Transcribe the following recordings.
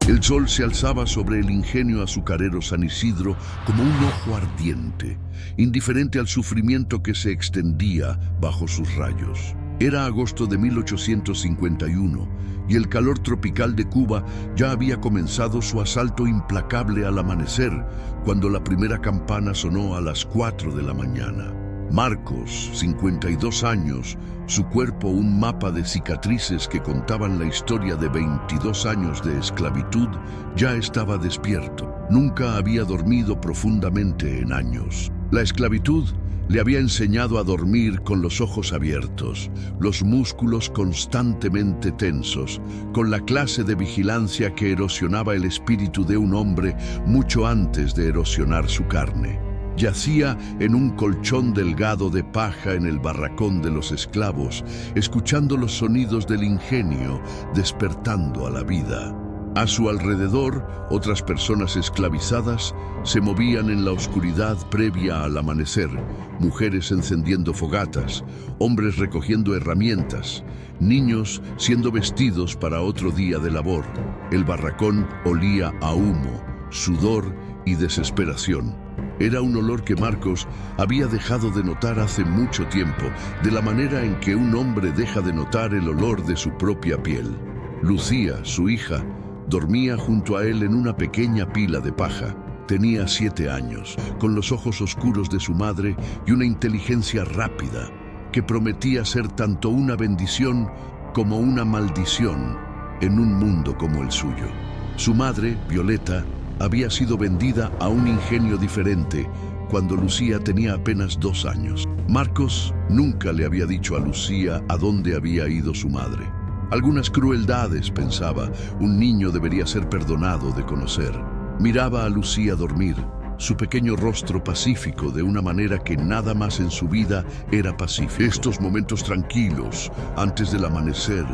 El sol se alzaba sobre el ingenio azucarero San Isidro como un ojo ardiente, indiferente al sufrimiento que se extendía bajo sus rayos. Era agosto de 1851 y el calor tropical de Cuba ya había comenzado su asalto implacable al amanecer, cuando la primera campana sonó a las 4 de la mañana. Marcos, 52 años, su cuerpo un mapa de cicatrices que contaban la historia de 22 años de esclavitud, ya estaba despierto. Nunca había dormido profundamente en años. La esclavitud le había enseñado a dormir con los ojos abiertos, los músculos constantemente tensos, con la clase de vigilancia que erosionaba el espíritu de un hombre mucho antes de erosionar su carne. Yacía en un colchón delgado de paja en el barracón de los esclavos, escuchando los sonidos del ingenio, despertando a la vida. A su alrededor, otras personas esclavizadas se movían en la oscuridad previa al amanecer, mujeres encendiendo fogatas, hombres recogiendo herramientas, niños siendo vestidos para otro día de labor. El barracón olía a humo, sudor y desesperación. Era un olor que Marcos había dejado de notar hace mucho tiempo, de la manera en que un hombre deja de notar el olor de su propia piel. Lucía, su hija, dormía junto a él en una pequeña pila de paja. Tenía 7 años, con los ojos oscuros de su madre y una inteligencia rápida, que prometía ser tanto una bendición como una maldición en un mundo como el suyo. Su madre, Violeta, había sido vendida a un ingenio diferente cuando Lucía tenía apenas 2 años. Marcos nunca le había dicho a Lucía a dónde había ido su madre. Algunas crueldades, pensaba, un niño debería ser perdonado de conocer. Miraba a Lucía dormir, su pequeño rostro pacífico de una manera que nada más en su vida era pacífico. Estos momentos tranquilos, antes del amanecer,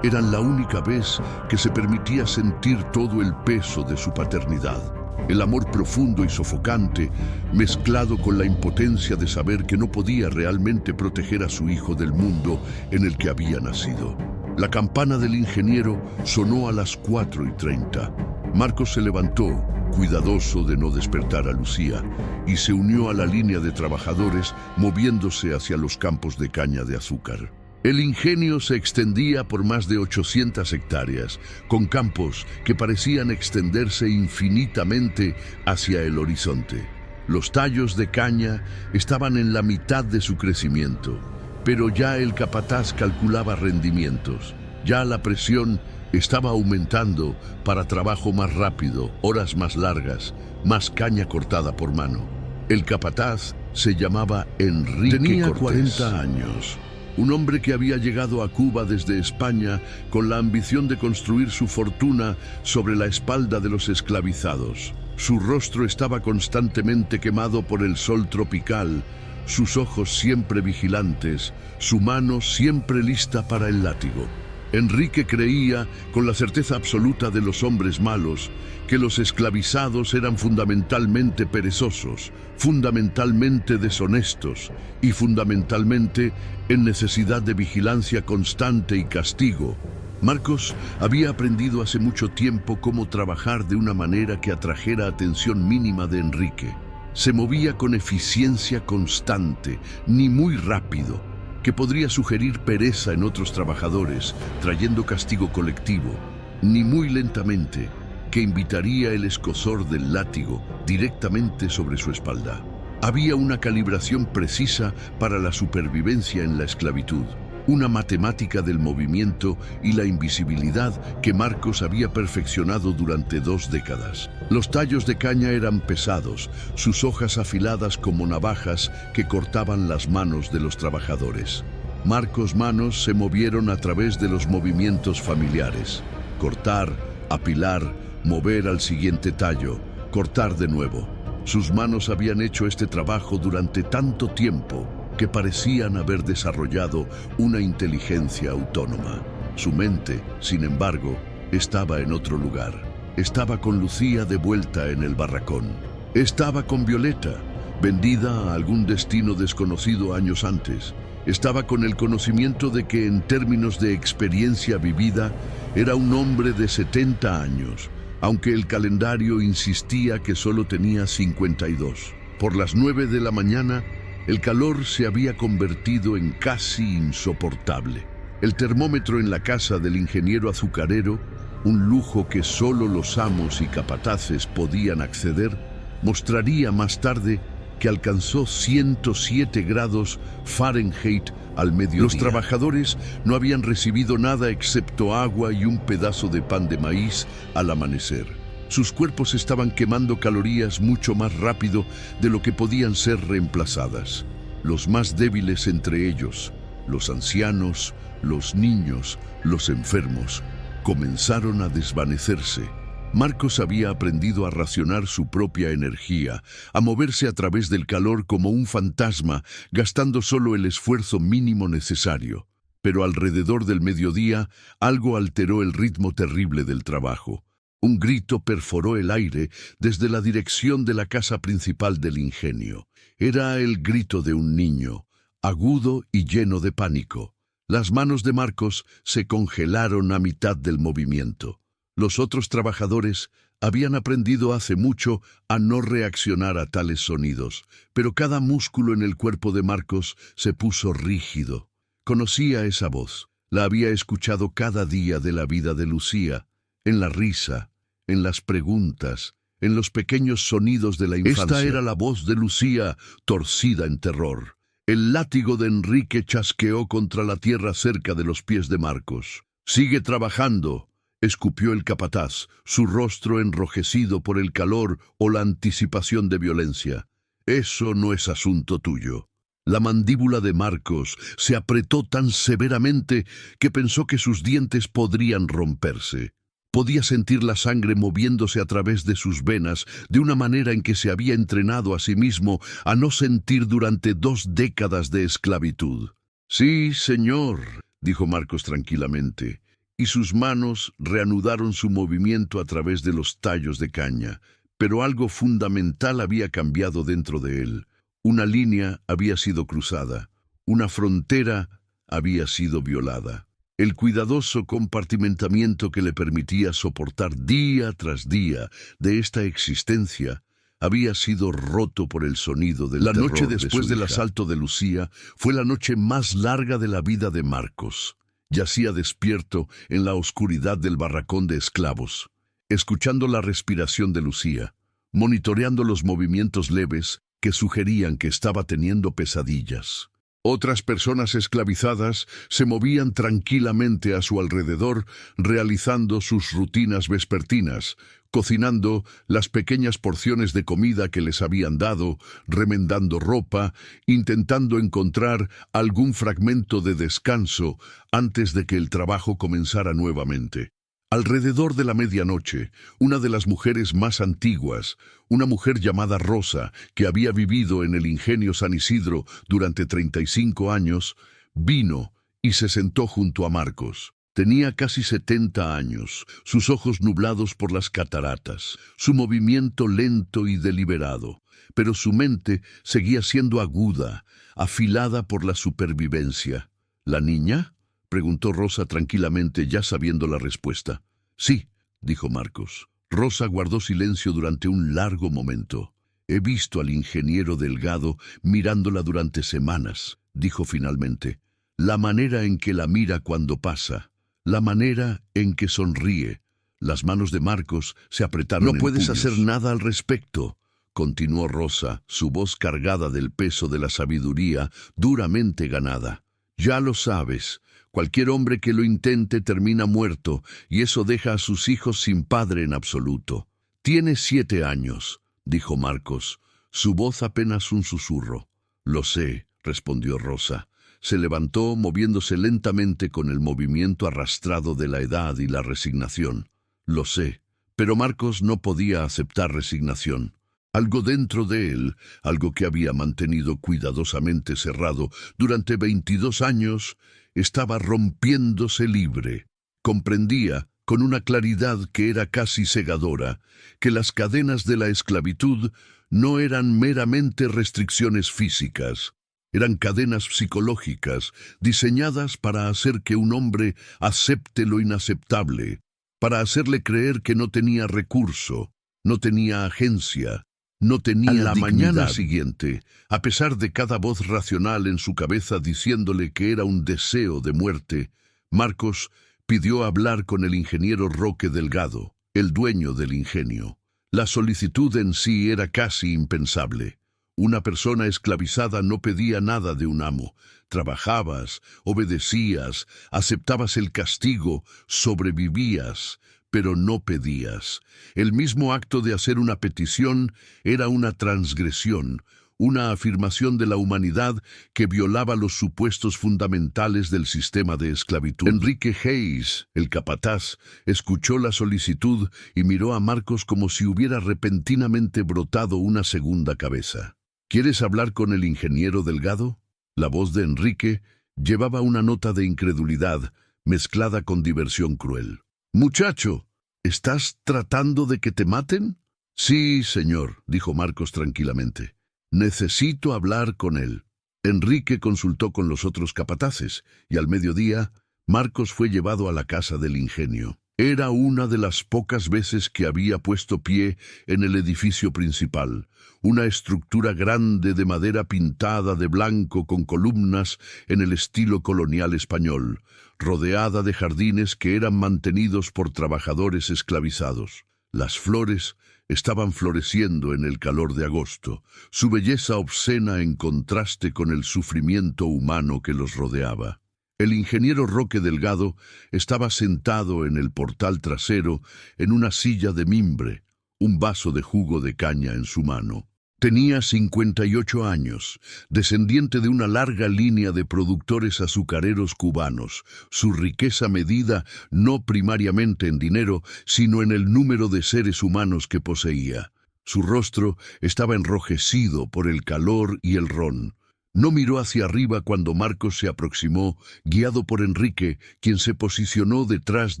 eran la única vez que se permitía sentir todo el peso de su paternidad. El amor profundo y sofocante, mezclado con la impotencia de saber que no podía realmente proteger a su hijo del mundo en el que había nacido. La campana del ingeniero sonó a las 4:30. Marcos se levantó, cuidadoso de no despertar a Lucía, y se unió a la línea de trabajadores moviéndose hacia los campos de caña de azúcar. El ingenio se extendía por más de 800 hectáreas, con campos que parecían extenderse infinitamente hacia el horizonte. Los tallos de caña estaban en la mitad de su crecimiento, pero ya el capataz calculaba rendimientos. Ya la presión estaba aumentando para trabajo más rápido, horas más largas, más caña cortada por mano. El capataz se llamaba Enrique Tenía Cortés. 40 años. Un hombre que había llegado a Cuba desde España con la ambición de construir su fortuna sobre la espalda de los esclavizados. Su rostro estaba constantemente quemado por el sol tropical, sus ojos siempre vigilantes, su mano siempre lista para el látigo. Enrique creía, con la certeza absoluta de los hombres malos, que los esclavizados eran fundamentalmente perezosos, fundamentalmente deshonestos y fundamentalmente en necesidad de vigilancia constante y castigo. Marcos había aprendido hace mucho tiempo cómo trabajar de una manera que atrajera atención mínima de Enrique. Se movía con eficiencia constante, ni muy rápido, que podría sugerir pereza en otros trabajadores, trayendo castigo colectivo, ni muy lentamente, que invitaría el escozor del látigo directamente sobre su espalda. Había una calibración precisa para la supervivencia en la esclavitud, una matemática del movimiento y la invisibilidad que Marcos había perfeccionado durante 2 décadas. Los tallos de caña eran pesados, sus hojas afiladas como navajas que cortaban las manos de los trabajadores. Marcos' manos se movieron a través de los movimientos familiares: cortar, apilar, mover al siguiente tallo, cortar de nuevo. Sus manos habían hecho este trabajo durante tanto tiempo que parecían haber desarrollado una inteligencia autónoma. Su mente, sin embargo, estaba en otro lugar. Estaba con Lucía de vuelta en el barracón. Estaba con Violeta, vendida a algún destino desconocido años antes. Estaba con el conocimiento de que, en términos de experiencia vivida, era un hombre de 70 años, aunque el calendario insistía que solo tenía 52. Por las 9 de la mañana, el calor se había convertido en casi insoportable. El termómetro en la casa del ingeniero azucarero, un lujo que solo los amos y capataces podían acceder, mostraría más tarde que alcanzó 107 grados Fahrenheit al mediodía. Los trabajadores no habían recibido nada excepto agua y un pedazo de pan de maíz al amanecer. Sus cuerpos estaban quemando calorías mucho más rápido de lo que podían ser reemplazadas. Los más débiles entre ellos, los ancianos, los niños, los enfermos, comenzaron a desvanecerse. Marcos había aprendido a racionar su propia energía, a moverse a través del calor como un fantasma, gastando solo el esfuerzo mínimo necesario. Pero alrededor del mediodía, algo alteró el ritmo terrible del trabajo. Un grito perforó el aire desde la dirección de la casa principal del ingenio. Era el grito de un niño, agudo y lleno de pánico. Las manos de Marcos se congelaron a mitad del movimiento. Los otros trabajadores habían aprendido hace mucho a no reaccionar a tales sonidos, pero cada músculo en el cuerpo de Marcos se puso rígido. Conocía esa voz, la había escuchado cada día de la vida de Lucía, en la risa, en las preguntas, en los pequeños sonidos de la infancia. Esta era la voz de Lucía, torcida en terror. El látigo de Enrique chasqueó contra la tierra cerca de los pies de Marcos. «Sigue trabajando», escupió el capataz, su rostro enrojecido por el calor o la anticipación de violencia. «Eso no es asunto tuyo». La mandíbula de Marcos se apretó tan severamente que pensó que sus dientes podrían romperse. Podía sentir la sangre moviéndose a través de sus venas de una manera en que se había entrenado a sí mismo a no sentir durante 2 décadas de esclavitud. «Sí, señor», dijo Marcos tranquilamente, y sus manos reanudaron su movimiento a través de los tallos de caña, pero algo fundamental había cambiado dentro de él. Una línea había sido cruzada, una frontera había sido violada. El cuidadoso compartimentamiento que le permitía soportar día tras día de esta existencia había sido roto por el sonido del terror. La noche después del asalto de Lucía fue la noche más larga de la vida de Marcos. Yacía despierto en la oscuridad del barracón de esclavos, escuchando la respiración de Lucía, monitoreando los movimientos leves que sugerían que estaba teniendo pesadillas. Otras personas esclavizadas se movían tranquilamente a su alrededor, realizando sus rutinas vespertinas, cocinando las pequeñas porciones de comida que les habían dado, remendando ropa, intentando encontrar algún fragmento de descanso antes de que el trabajo comenzara nuevamente. Alrededor de la medianoche, una de las mujeres más antiguas, una mujer llamada Rosa, que había vivido en el ingenio San Isidro durante 35 años, vino y se sentó junto a Marcos. Tenía casi 70 años, sus ojos nublados por las cataratas, su movimiento lento y deliberado, pero su mente seguía siendo aguda, afilada por la supervivencia. ¿La niña?, preguntó Rosa tranquilamente, ya sabiendo la respuesta. «Sí», dijo Marcos. Rosa guardó silencio durante un largo momento. «He visto al ingeniero Delgado mirándola durante semanas», dijo finalmente. «La manera en que la mira cuando pasa, la manera en que sonríe». Las manos de Marcos se apretaron en puños. «No puedes hacer nada al respecto», continuó Rosa, su voz cargada del peso de la sabiduría duramente ganada. «Ya lo sabes. Cualquier hombre que lo intente termina muerto, y eso deja a sus hijos sin padre en absoluto». «Tiene 7 años», dijo Marcos, su voz apenas un susurro. «Lo sé», respondió Rosa. Se levantó, moviéndose lentamente con el movimiento arrastrado de la edad y la resignación. «Lo sé». Pero Marcos no podía aceptar resignación. Algo dentro de él, algo que había mantenido cuidadosamente cerrado durante 22 años, estaba rompiéndose libre. Comprendía, con una claridad que era casi cegadora, que las cadenas de la esclavitud no eran meramente restricciones físicas. Eran cadenas psicológicas, diseñadas para hacer que un hombre acepte lo inaceptable, para hacerle creer que no tenía recurso, no tenía agencia, no tenía la dignidad. Mañana dignidad. siguiente, a pesar de cada voz racional en su cabeza diciéndole que era un deseo de muerte, Marcos pidió hablar con el ingeniero Roque Delgado, el dueño del ingenio. La solicitud en sí era casi impensable. Una persona esclavizada no pedía nada de un amo. Trabajabas, obedecías, aceptabas el castigo, sobrevivías, pero no pedías. El mismo acto de hacer una petición era una transgresión, una afirmación de la humanidad que violaba los supuestos fundamentales del sistema de esclavitud. Enrique Hayes, el capataz, escuchó la solicitud y miró a Marcos como si hubiera repentinamente brotado una segunda cabeza. ¿Quieres hablar con el ingeniero Delgado? La voz de Enrique llevaba una nota de incredulidad mezclada con diversión cruel. «Muchacho, ¿estás tratando de que te maten?» «Sí, señor», dijo Marcos tranquilamente. «Necesito hablar con él». Enrique consultó con los otros capataces y al mediodía Marcos fue llevado a la casa del ingenio. Era una de las pocas veces que había puesto pie en el edificio principal, una estructura grande de madera pintada de blanco con columnas en el estilo colonial español, rodeada de jardines que eran mantenidos por trabajadores esclavizados. Las flores estaban floreciendo en el calor de agosto, su belleza obscena en contraste con el sufrimiento humano que los rodeaba. El ingeniero Roque Delgado estaba sentado en el portal trasero en una silla de mimbre, un vaso de jugo de caña en su mano. Tenía 58 años, descendiente de una larga línea de productores azucareros cubanos, su riqueza medida no primariamente en dinero, sino en el número de seres humanos que poseía. Su rostro estaba enrojecido por el calor y el ron. No miró hacia arriba cuando Marcos se aproximó, guiado por Enrique, quien se posicionó detrás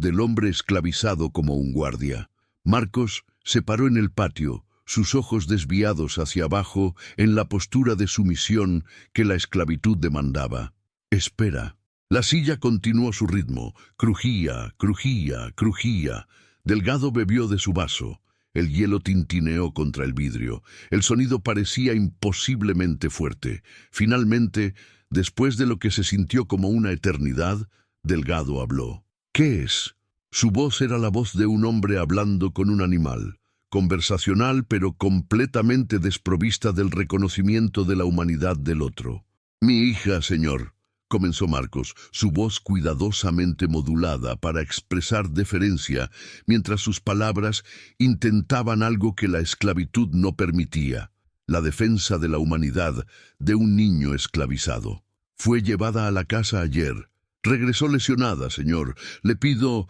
del hombre esclavizado como un guardia. Marcos se paró en el patio, sus ojos desviados hacia abajo en la postura de sumisión que la esclavitud demandaba. «Espera». La silla continuó su ritmo. Crujía, crujía, crujía. Delgado bebió de su vaso. El hielo tintineó contra el vidrio. El sonido parecía imposiblemente fuerte. Finalmente, después de lo que se sintió como una eternidad, Delgado habló. «¿Qué es?» Su voz era la voz de un hombre hablando con un animal, conversacional pero completamente desprovista del reconocimiento de la humanidad del otro. «Mi hija, señor», comenzó Marcos, su voz cuidadosamente modulada para expresar deferencia, mientras sus palabras intentaban algo que la esclavitud no permitía, la defensa de la humanidad de un niño esclavizado. «Fue llevada a la casa ayer. Regresó lesionada, señor. Le pido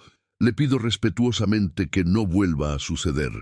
respetuosamente que no vuelva a suceder».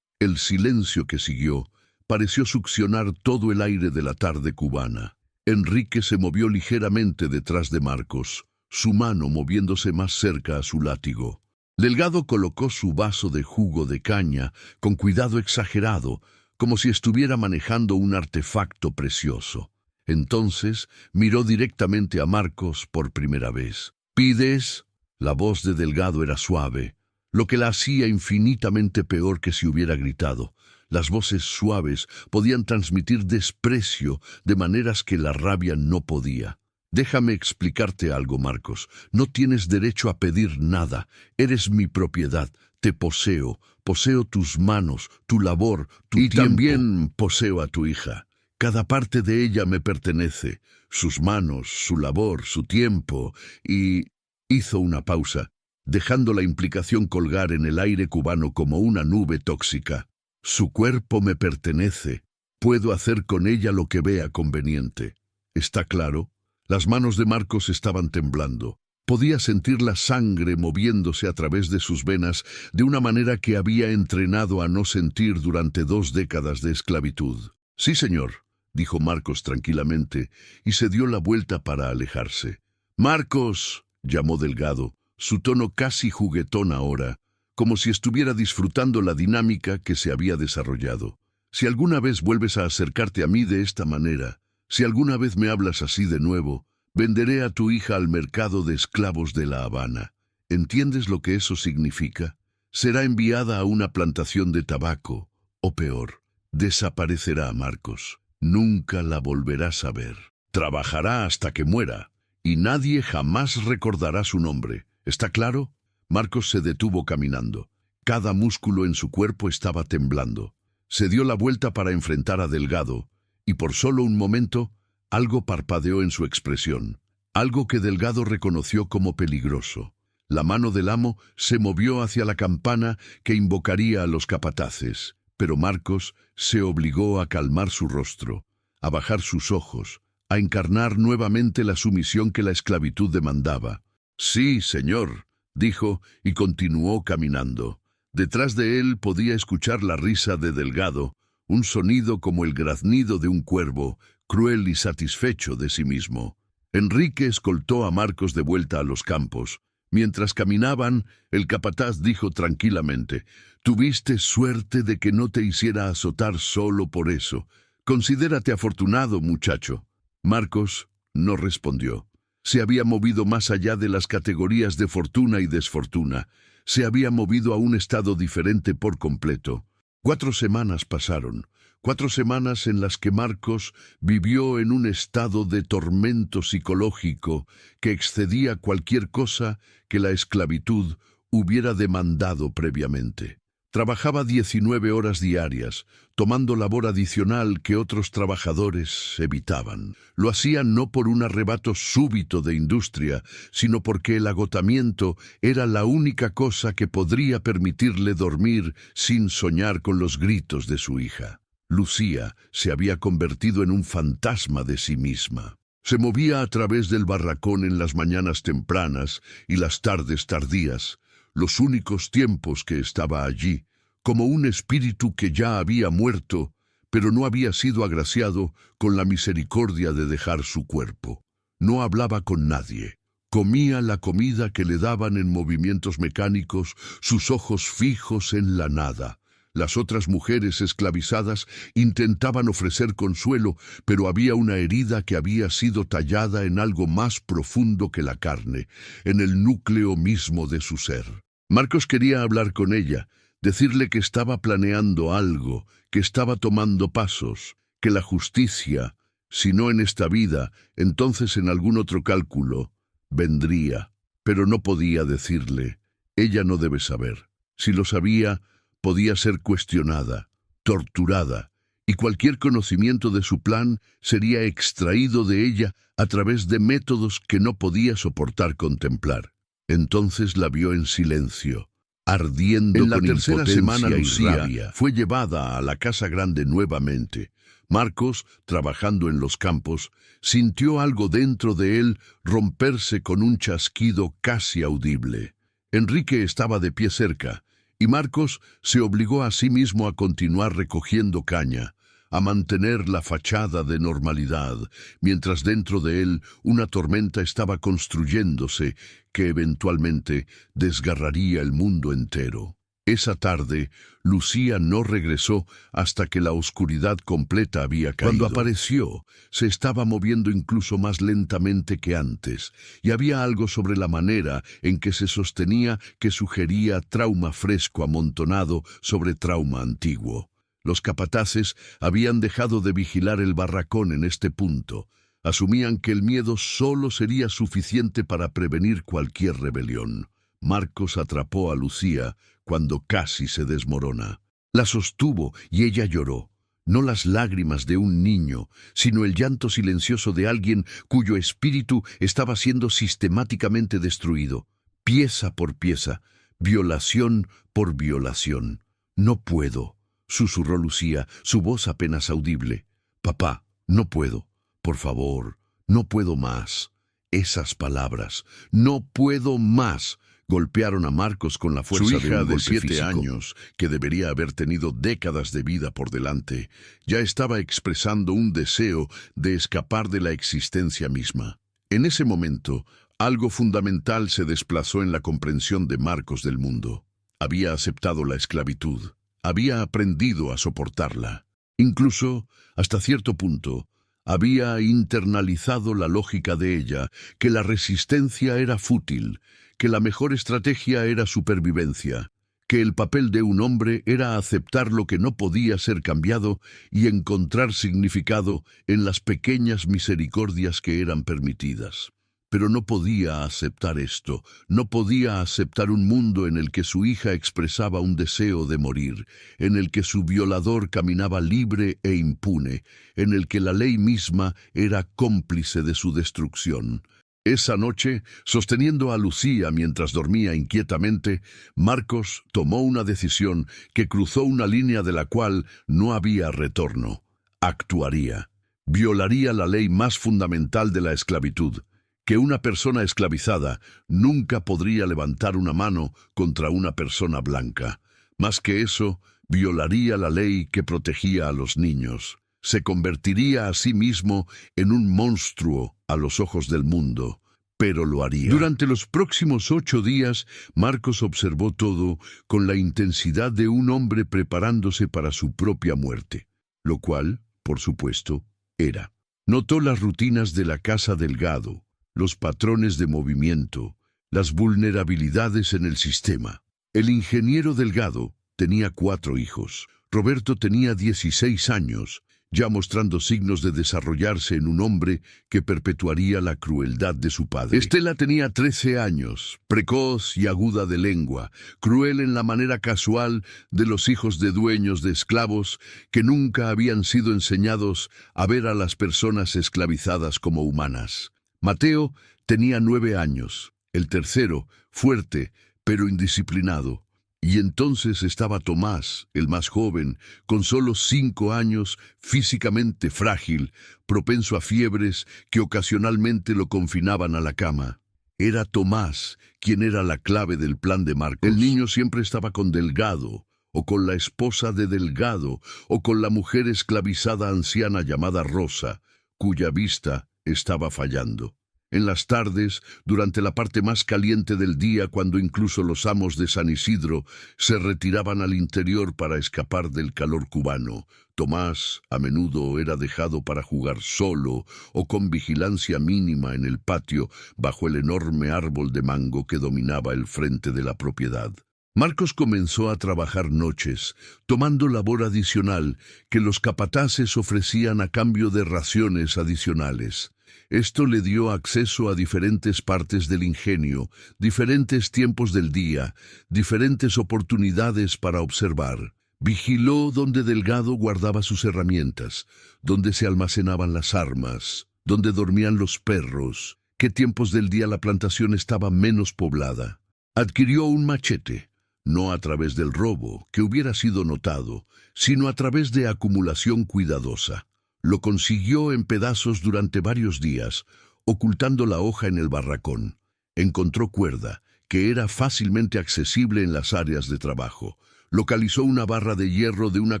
El silencio que siguió pareció succionar todo el aire de la tarde cubana. Enrique se movió ligeramente detrás de Marcos, su mano moviéndose más cerca a su látigo. Delgado colocó su vaso de jugo de caña con cuidado exagerado, como si estuviera manejando un artefacto precioso. Entonces miró directamente a Marcos por primera vez. «¿Pides?» La voz de Delgado era suave, lo que la hacía infinitamente peor que si hubiera gritado. Las voces suaves podían transmitir desprecio de maneras que la rabia no podía. «Déjame explicarte algo, Marcos. No tienes derecho a pedir nada. Eres mi propiedad. Te poseo. Poseo tus manos, tu labor, tu tiempo. Y también poseo a tu hija. Cada parte de ella me pertenece. Sus manos, su labor, su tiempo». Y hizo una pausa, dejando la implicación colgar en el aire cubano como una nube tóxica. «Su cuerpo me pertenece. Puedo hacer con ella lo que vea conveniente. ¿Está claro?» Las manos de Marcos estaban temblando. Podía sentir la sangre moviéndose a través de sus venas de una manera que había entrenado a no sentir durante 2 décadas de esclavitud. «Sí, señor», dijo Marcos tranquilamente, y se dio la vuelta para alejarse. «Marcos», llamó Delgado, su tono casi juguetón ahora, como si estuviera disfrutando la dinámica que se había desarrollado. «Si alguna vez vuelves a acercarte a mí de esta manera, si alguna vez me hablas así de nuevo, venderé a tu hija al mercado de esclavos de La Habana. ¿Entiendes lo que eso significa? será enviada a una plantación de tabaco, o peor, desaparecerá Marcos. Nunca la volverás a ver. Trabajará hasta que muera, y nadie jamás recordará su nombre. ¿Está claro? Marcos se detuvo caminando. Cada músculo en su cuerpo estaba temblando. Se dio la vuelta para enfrentar a Delgado, y por solo un momento, algo parpadeó en su expresión. Algo que Delgado reconoció como peligroso. La mano del amo se movió hacia la campana que invocaría a los capataces, pero Marcos se obligó a calmar su rostro, a bajar sus ojos, a encarnar nuevamente la sumisión que la esclavitud demandaba. «Sí, señor», dijo y continuó caminando. Detrás de él podía escuchar la risa de Delgado, un sonido como el graznido de un cuervo, cruel y satisfecho de sí mismo. Enrique escoltó a Marcos de vuelta a los campos. Mientras caminaban, el capataz dijo tranquilamente: «Tuviste suerte de que no te hiciera azotar solo por eso. Considérate afortunado, muchacho». Marcos no respondió. Se había movido más allá de las categorías de fortuna y desfortuna. Se había movido a un estado diferente por completo. 4 semanas pasaron. 4 semanas en las que Marcos vivió en un estado de tormento psicológico que excedía cualquier cosa que la esclavitud hubiera demandado previamente. Trabajaba 19 horas diarias, tomando labor adicional que otros trabajadores evitaban. Lo hacía no por un arrebato súbito de industria, sino porque el agotamiento era la única cosa que podría permitirle dormir sin soñar con los gritos de su hija. Lucía se había convertido en un fantasma de sí misma. Se movía a través del barracón en las mañanas tempranas y las tardes tardías, los únicos tiempos que estaba allí, como un espíritu que ya había muerto, pero no había sido agraciado con la misericordia de dejar su cuerpo. No hablaba con nadie. Comía la comida que le daban en movimientos mecánicos, sus ojos fijos en la nada. Las otras mujeres esclavizadas intentaban ofrecer consuelo, pero había una herida que había sido tallada en algo más profundo que la carne, en el núcleo mismo de su ser. Marcos quería hablar con ella, decirle que estaba planeando algo, que estaba tomando pasos, que la justicia, si no en esta vida, entonces en algún otro cálculo, vendría. Pero no podía decirle. Ella no debe saber. Si lo sabía, podía ser cuestionada, torturada, y cualquier conocimiento de su plan sería extraído de ella a través de métodos que no podía soportar contemplar. Entonces la vio en silencio, ardiendo con impotencia. En la tercera semana, Lucía fue llevada a la casa grande nuevamente. Marcos, trabajando en los campos, sintió algo dentro de él romperse con un chasquido casi audible. Enrique estaba de pie cerca, y Marcos se obligó a sí mismo a continuar recogiendo caña, a mantener la fachada de normalidad, mientras dentro de él una tormenta estaba construyéndose que eventualmente desgarraría el mundo entero. Esa tarde, Lucía no regresó hasta que la oscuridad completa había caído. Cuando apareció, se estaba moviendo incluso más lentamente que antes, y había algo sobre la manera en que se sostenía que sugería trauma fresco amontonado sobre trauma antiguo. Los capataces habían dejado de vigilar el barracón en este punto. Asumían que el miedo solo sería suficiente para prevenir cualquier rebelión. Marcos atrapó a Lucía cuando casi se desmorona. La sostuvo y ella lloró. No las lágrimas de un niño, sino el llanto silencioso de alguien cuyo espíritu estaba siendo sistemáticamente destruido, pieza por pieza, violación por violación. «No puedo», susurró Lucía, su voz apenas audible. «Papá, no puedo. Por favor, no puedo más». Esas palabras, «no puedo más», golpearon a Marcos con la fuerza de un golpe físico. Su hija de 7 años, que debería haber tenido décadas de vida por delante, ya estaba expresando un deseo de escapar de la existencia misma. En ese momento, algo fundamental se desplazó en la comprensión de Marcos del mundo. Había aceptado la esclavitud, había aprendido a soportarla. Incluso, hasta cierto punto, había internalizado la lógica de ella, que la resistencia era fútil, que la mejor estrategia era supervivencia, que el papel de un hombre era aceptar lo que no podía ser cambiado y encontrar significado en las pequeñas misericordias que eran permitidas. Pero no podía aceptar esto, no podía aceptar un mundo en el que su hija expresaba un deseo de morir, en el que su violador caminaba libre e impune, en el que la ley misma era cómplice de su destrucción. Esa noche, sosteniendo a Lucía mientras dormía inquietamente, Marcos tomó una decisión que cruzó una línea de la cual no había retorno. Actuaría. Violaría la ley más fundamental de la esclavitud, que una persona esclavizada nunca podría levantar una mano contra una persona blanca. Más que eso, violaría la ley que protegía a los niños. Se convertiría a sí mismo en un monstruo a los ojos del mundo, pero lo haría. Durante los próximos 8 días, Marcos observó todo con la intensidad de un hombre preparándose para su propia muerte, lo cual, por supuesto, era. Notó las rutinas de la casa Delgado, los patrones de movimiento, las vulnerabilidades en el sistema. El ingeniero Delgado tenía 4 hijos. Roberto tenía 16 años, ya mostrando signos de desarrollarse en un hombre que perpetuaría la crueldad de su padre. Estela tenía 13 años, precoz y aguda de lengua, cruel en la manera casual de los hijos de dueños de esclavos que nunca habían sido enseñados a ver a las personas esclavizadas como humanas. Mateo tenía 9 años, el tercero, fuerte, pero indisciplinado. Y entonces estaba Tomás, el más joven, con solo 5 años, físicamente frágil, propenso a fiebres que ocasionalmente lo confinaban a la cama. Era Tomás quien era la clave del plan de Marcos. El niño siempre estaba con Delgado, o con la esposa de Delgado, o con la mujer esclavizada anciana llamada Rosa, cuya vista estaba fallando. En las tardes, durante la parte más caliente del día, cuando incluso los amos de San Isidro se retiraban al interior para escapar del calor cubano, Tomás a menudo era dejado para jugar solo o con vigilancia mínima en el patio bajo el enorme árbol de mango que dominaba el frente de la propiedad. Marcos comenzó a trabajar noches, tomando labor adicional que los capataces ofrecían a cambio de raciones adicionales. Esto le dio acceso a diferentes partes del ingenio, diferentes tiempos del día, diferentes oportunidades para observar. Vigiló donde Delgado guardaba sus herramientas, donde se almacenaban las armas, donde dormían los perros, qué tiempos del día la plantación estaba menos poblada. Adquirió un machete, no a través del robo, que hubiera sido notado, sino a través de acumulación cuidadosa. Lo consiguió en pedazos durante varios días, ocultando la hoja en el barracón. Encontró cuerda, que era fácilmente accesible en las áreas de trabajo. Localizó una barra de hierro de una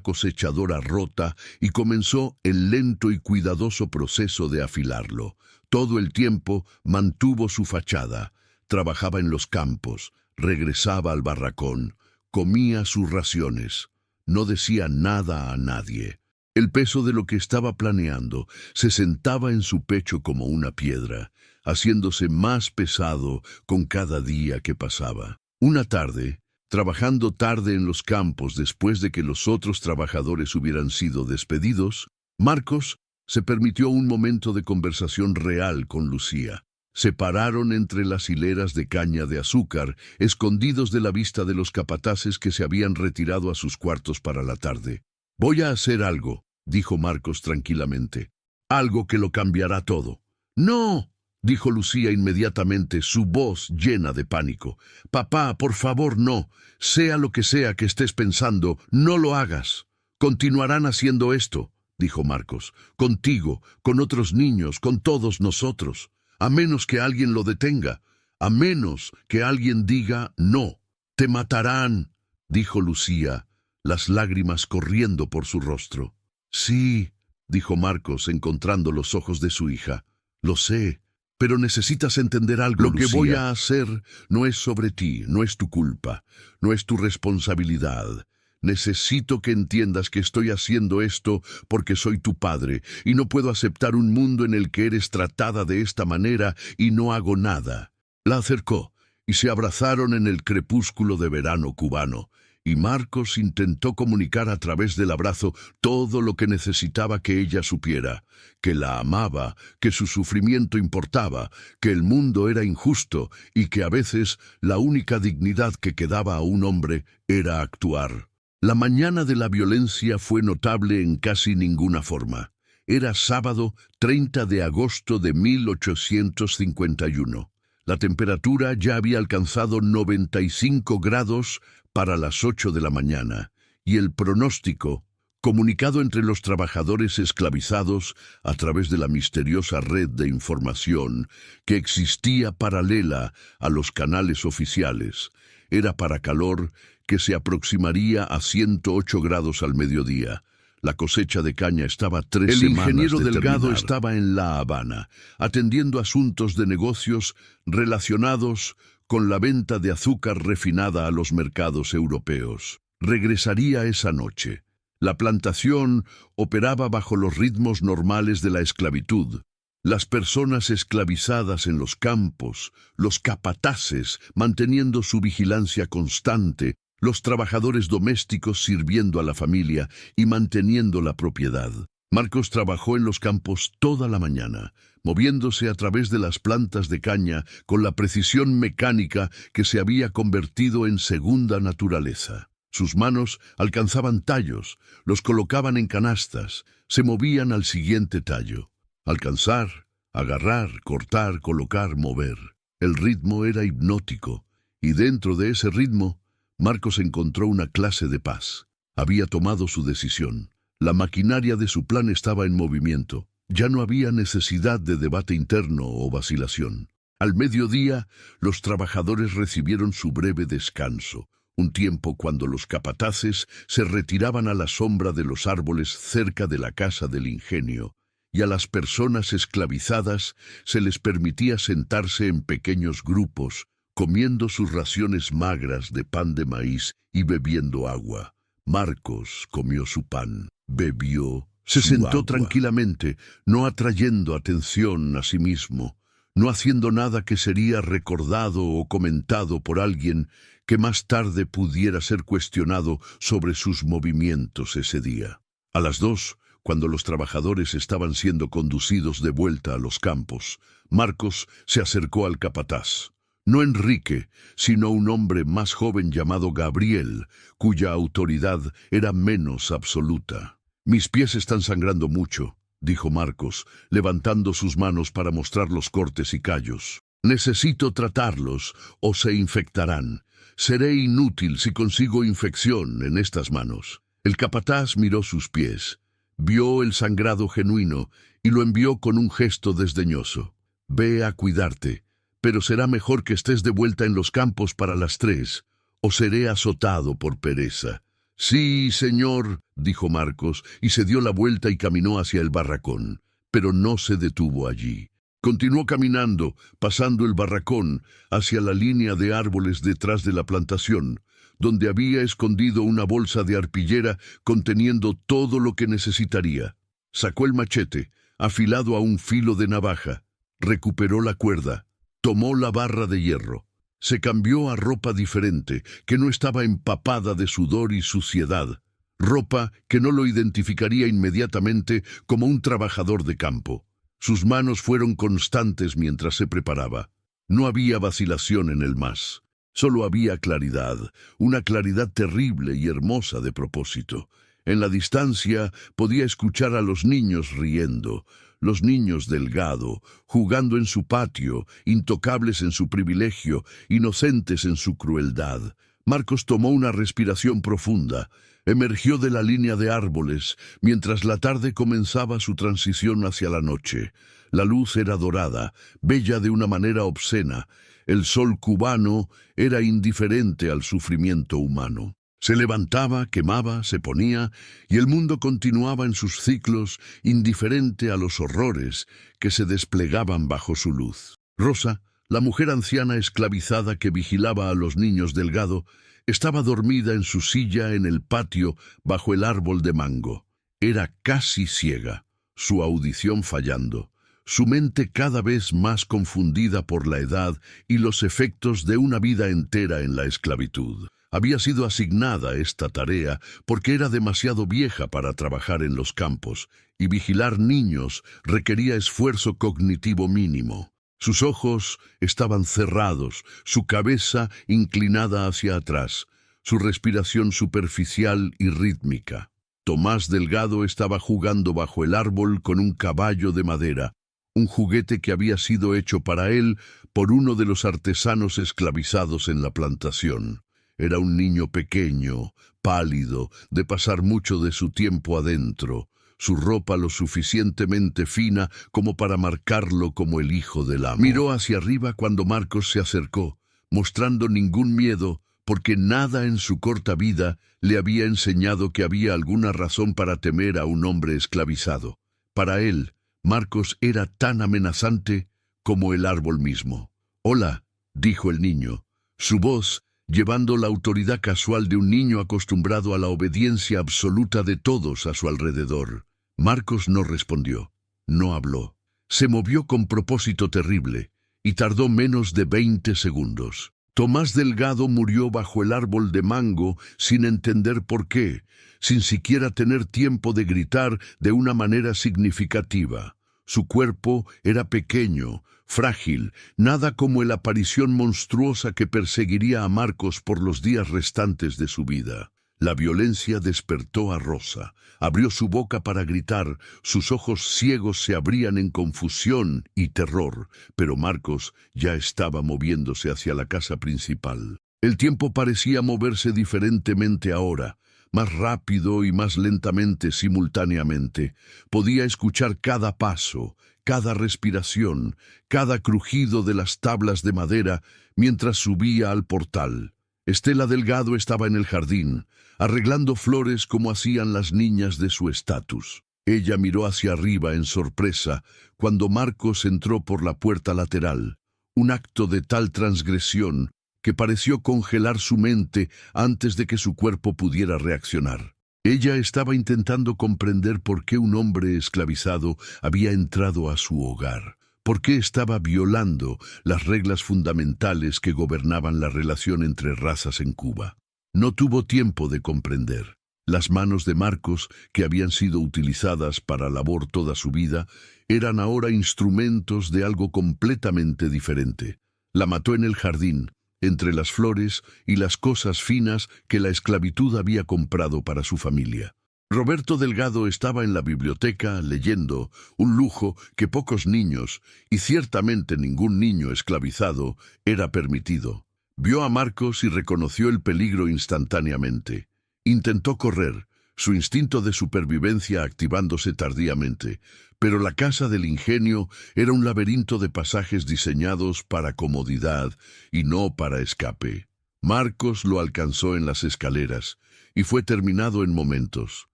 cosechadora rota y comenzó el lento y cuidadoso proceso de afilarlo. Todo el tiempo mantuvo su fachada. Trabajaba en los campos, regresaba al barracón, comía sus raciones. No decía nada a nadie. El peso de lo que estaba planeando se sentaba en su pecho como una piedra, haciéndose más pesado con cada día que pasaba. Una tarde, trabajando tarde en los campos después de que los otros trabajadores hubieran sido despedidos, Marcos se permitió un momento de conversación real con Lucía. Se pararon entre las hileras de caña de azúcar, escondidos de la vista de los capataces que se habían retirado a sus cuartos para la tarde. «Voy a hacer algo», dijo Marcos tranquilamente. «Algo que lo cambiará todo». «No», dijo Lucía inmediatamente, su voz llena de pánico. «Papá, por favor, no. Sea lo que sea que estés pensando, no lo hagas. Continuarán haciendo esto», dijo Marcos. «Contigo, con otros niños, con todos nosotros. A menos que alguien lo detenga. A menos que alguien diga no. Te matarán», dijo Lucía, las lágrimas corriendo por su rostro. «Sí», dijo Marcos, encontrando los ojos de su hija. «Lo sé, pero necesitas entender algo, Lo que voy a hacer no es sobre ti, no es tu culpa, no es tu responsabilidad. Necesito que entiendas que estoy haciendo esto porque soy tu padre y no puedo aceptar un mundo en el que eres tratada de esta manera y no hago nada». La acercó y se abrazaron en el crepúsculo de verano cubano, y Marcos intentó comunicar a través del abrazo todo lo que necesitaba que ella supiera, que la amaba, que su sufrimiento importaba, que el mundo era injusto y que a veces la única dignidad que quedaba a un hombre era actuar. La mañana de la violencia fue notable en casi ninguna forma. Era sábado 30 de agosto de 1851. La temperatura ya había alcanzado 95 grados para las 8 de la mañana, y el pronóstico, comunicado entre los trabajadores esclavizados a través de la misteriosa red de información que existía paralela a los canales oficiales, era para calor que se aproximaría a 108 grados al mediodía. La cosecha de caña estaba 3 semanas. El ingeniero Delgado estaba en La Habana, atendiendo asuntos de negocios relacionados con la venta de azúcar refinada a los mercados europeos. Regresaría esa noche. La plantación operaba bajo los ritmos normales de la esclavitud. Las personas esclavizadas en los campos, los capataces manteniendo su vigilancia constante, los trabajadores domésticos sirviendo a la familia y manteniendo la propiedad. Marcos trabajó en los campos toda la mañana, moviéndose a través de las plantas de caña con la precisión mecánica que se había convertido en segunda naturaleza. Sus manos alcanzaban tallos, los colocaban en canastas, se movían al siguiente tallo. Alcanzar, agarrar, cortar, colocar, mover. El ritmo era hipnótico, y dentro de ese ritmo, Marcos encontró una clase de paz. Había tomado su decisión. La maquinaria de su plan estaba en movimiento. Ya no había necesidad de debate interno o vacilación. Al mediodía, los trabajadores recibieron su breve descanso, un tiempo cuando los capataces se retiraban a la sombra de los árboles cerca de la casa del ingenio, y a las personas esclavizadas se les permitía sentarse en pequeños grupos, comiendo sus raciones magras de pan de maíz y bebiendo agua. Marcos comió su pan, bebió, se sentó tranquilamente, no atrayendo atención a sí mismo, no haciendo nada que sería recordado o comentado por alguien que más tarde pudiera ser cuestionado sobre sus movimientos ese día. A las 2, cuando los trabajadores estaban siendo conducidos de vuelta a los campos, Marcos se acercó al capataz. No Enrique, sino un hombre más joven llamado Gabriel, cuya autoridad era menos absoluta. «Mis pies están sangrando mucho», dijo Marcos, levantando sus manos para mostrar los cortes y callos. «Necesito tratarlos o se infectarán. Seré inútil si consigo infección en estas manos». El capataz miró sus pies, vio el sangrado genuino y lo envió con un gesto desdeñoso. «Ve a cuidarte, pero será mejor que estés de vuelta en los campos para las 3, o seré azotado por pereza». «Sí, señor», dijo Marcos, y se dio la vuelta y caminó hacia el barracón, pero no se detuvo allí. Continuó caminando, pasando el barracón, hacia la línea de árboles detrás de la plantación, donde había escondido una bolsa de arpillera conteniendo todo lo que necesitaría. Sacó el machete, afilado a un filo de navaja, recuperó la cuerda, tomó la barra de hierro. Se cambió a ropa diferente, que no estaba empapada de sudor y suciedad, ropa que no lo identificaría inmediatamente como un trabajador de campo. Sus manos fueron constantes mientras se preparaba. No había vacilación en el mas. Solo había claridad, una claridad terrible y hermosa de propósito. En la distancia podía escuchar a los niños riendo, los niños Delgado, jugando en su patio, intocables en su privilegio, inocentes en su crueldad. Marcos tomó una respiración profunda, emergió de la línea de árboles, mientras la tarde comenzaba su transición hacia la noche. La luz era dorada, bella de una manera obscena. El sol cubano era indiferente al sufrimiento humano. Se levantaba, quemaba, se ponía, y el mundo continuaba en sus ciclos, indiferente a los horrores que se desplegaban bajo su luz. Rosa, la mujer anciana esclavizada que vigilaba a los niños Delgado, estaba dormida en su silla en el patio bajo el árbol de mango. Era casi ciega, su audición fallando, su mente cada vez más confundida por la edad y los efectos de una vida entera en la esclavitud. Había sido asignada esta tarea porque era demasiado vieja para trabajar en los campos, y vigilar niños requería esfuerzo cognitivo mínimo. Sus ojos estaban cerrados, su cabeza inclinada hacia atrás, su respiración superficial y rítmica. Tomás Delgado estaba jugando bajo el árbol con un caballo de madera, un juguete que había sido hecho para él por uno de los artesanos esclavizados en la plantación. Era un niño pequeño, pálido, de pasar mucho de su tiempo adentro, su ropa lo suficientemente fina como para marcarlo como el hijo del amo. Miró hacia arriba cuando Marcos se acercó, mostrando ningún miedo, porque nada en su corta vida le había enseñado que había alguna razón para temer a un hombre esclavizado. Para él, Marcos era tan amenazante como el árbol mismo. «Hola», dijo el niño, su voz llevando la autoridad casual de un niño acostumbrado a la obediencia absoluta de todos a su alrededor. Marcos no respondió, no habló. Se movió con propósito terrible, y tardó menos de 20 segundos. Tomás Delgado murió bajo el árbol de mango sin entender por qué, sin siquiera tener tiempo de gritar de una manera significativa. Su cuerpo era pequeño, frágil, nada como la aparición monstruosa que perseguiría a Marcos por los días restantes de su vida. La violencia despertó a Rosa. Abrió su boca para gritar, sus ojos ciegos se abrían en confusión y terror, pero Marcos ya estaba moviéndose hacia la casa principal. El tiempo parecía moverse diferentemente ahora, más rápido y más lentamente simultáneamente. Podía escuchar cada paso, cada respiración, cada crujido de las tablas de madera mientras subía al portal. Estela Delgado estaba en el jardín, arreglando flores como hacían las niñas de su estatus. Ella miró hacia arriba en sorpresa cuando Marcos entró por la puerta lateral, un acto de tal transgresión que pareció congelar su mente antes de que su cuerpo pudiera reaccionar. Ella estaba intentando comprender por qué un hombre esclavizado había entrado a su hogar. ¿Por qué estaba violando las reglas fundamentales que gobernaban la relación entre razas en Cuba? No tuvo tiempo de comprender. Las manos de Marcos, que habían sido utilizadas para labor toda su vida, eran ahora instrumentos de algo completamente diferente. La mató en el jardín, entre las flores y las cosas finas que la esclavitud había comprado para su familia. Roberto Delgado estaba en la biblioteca leyendo, un lujo que pocos niños, y ciertamente ningún niño esclavizado, era permitido. Vio a Marcos y reconoció el peligro instantáneamente. Intentó correr, su instinto de supervivencia activándose tardíamente, pero la casa del ingenio era un laberinto de pasajes diseñados para comodidad y no para escape. Marcos lo alcanzó en las escaleras y fue terminado en momentos.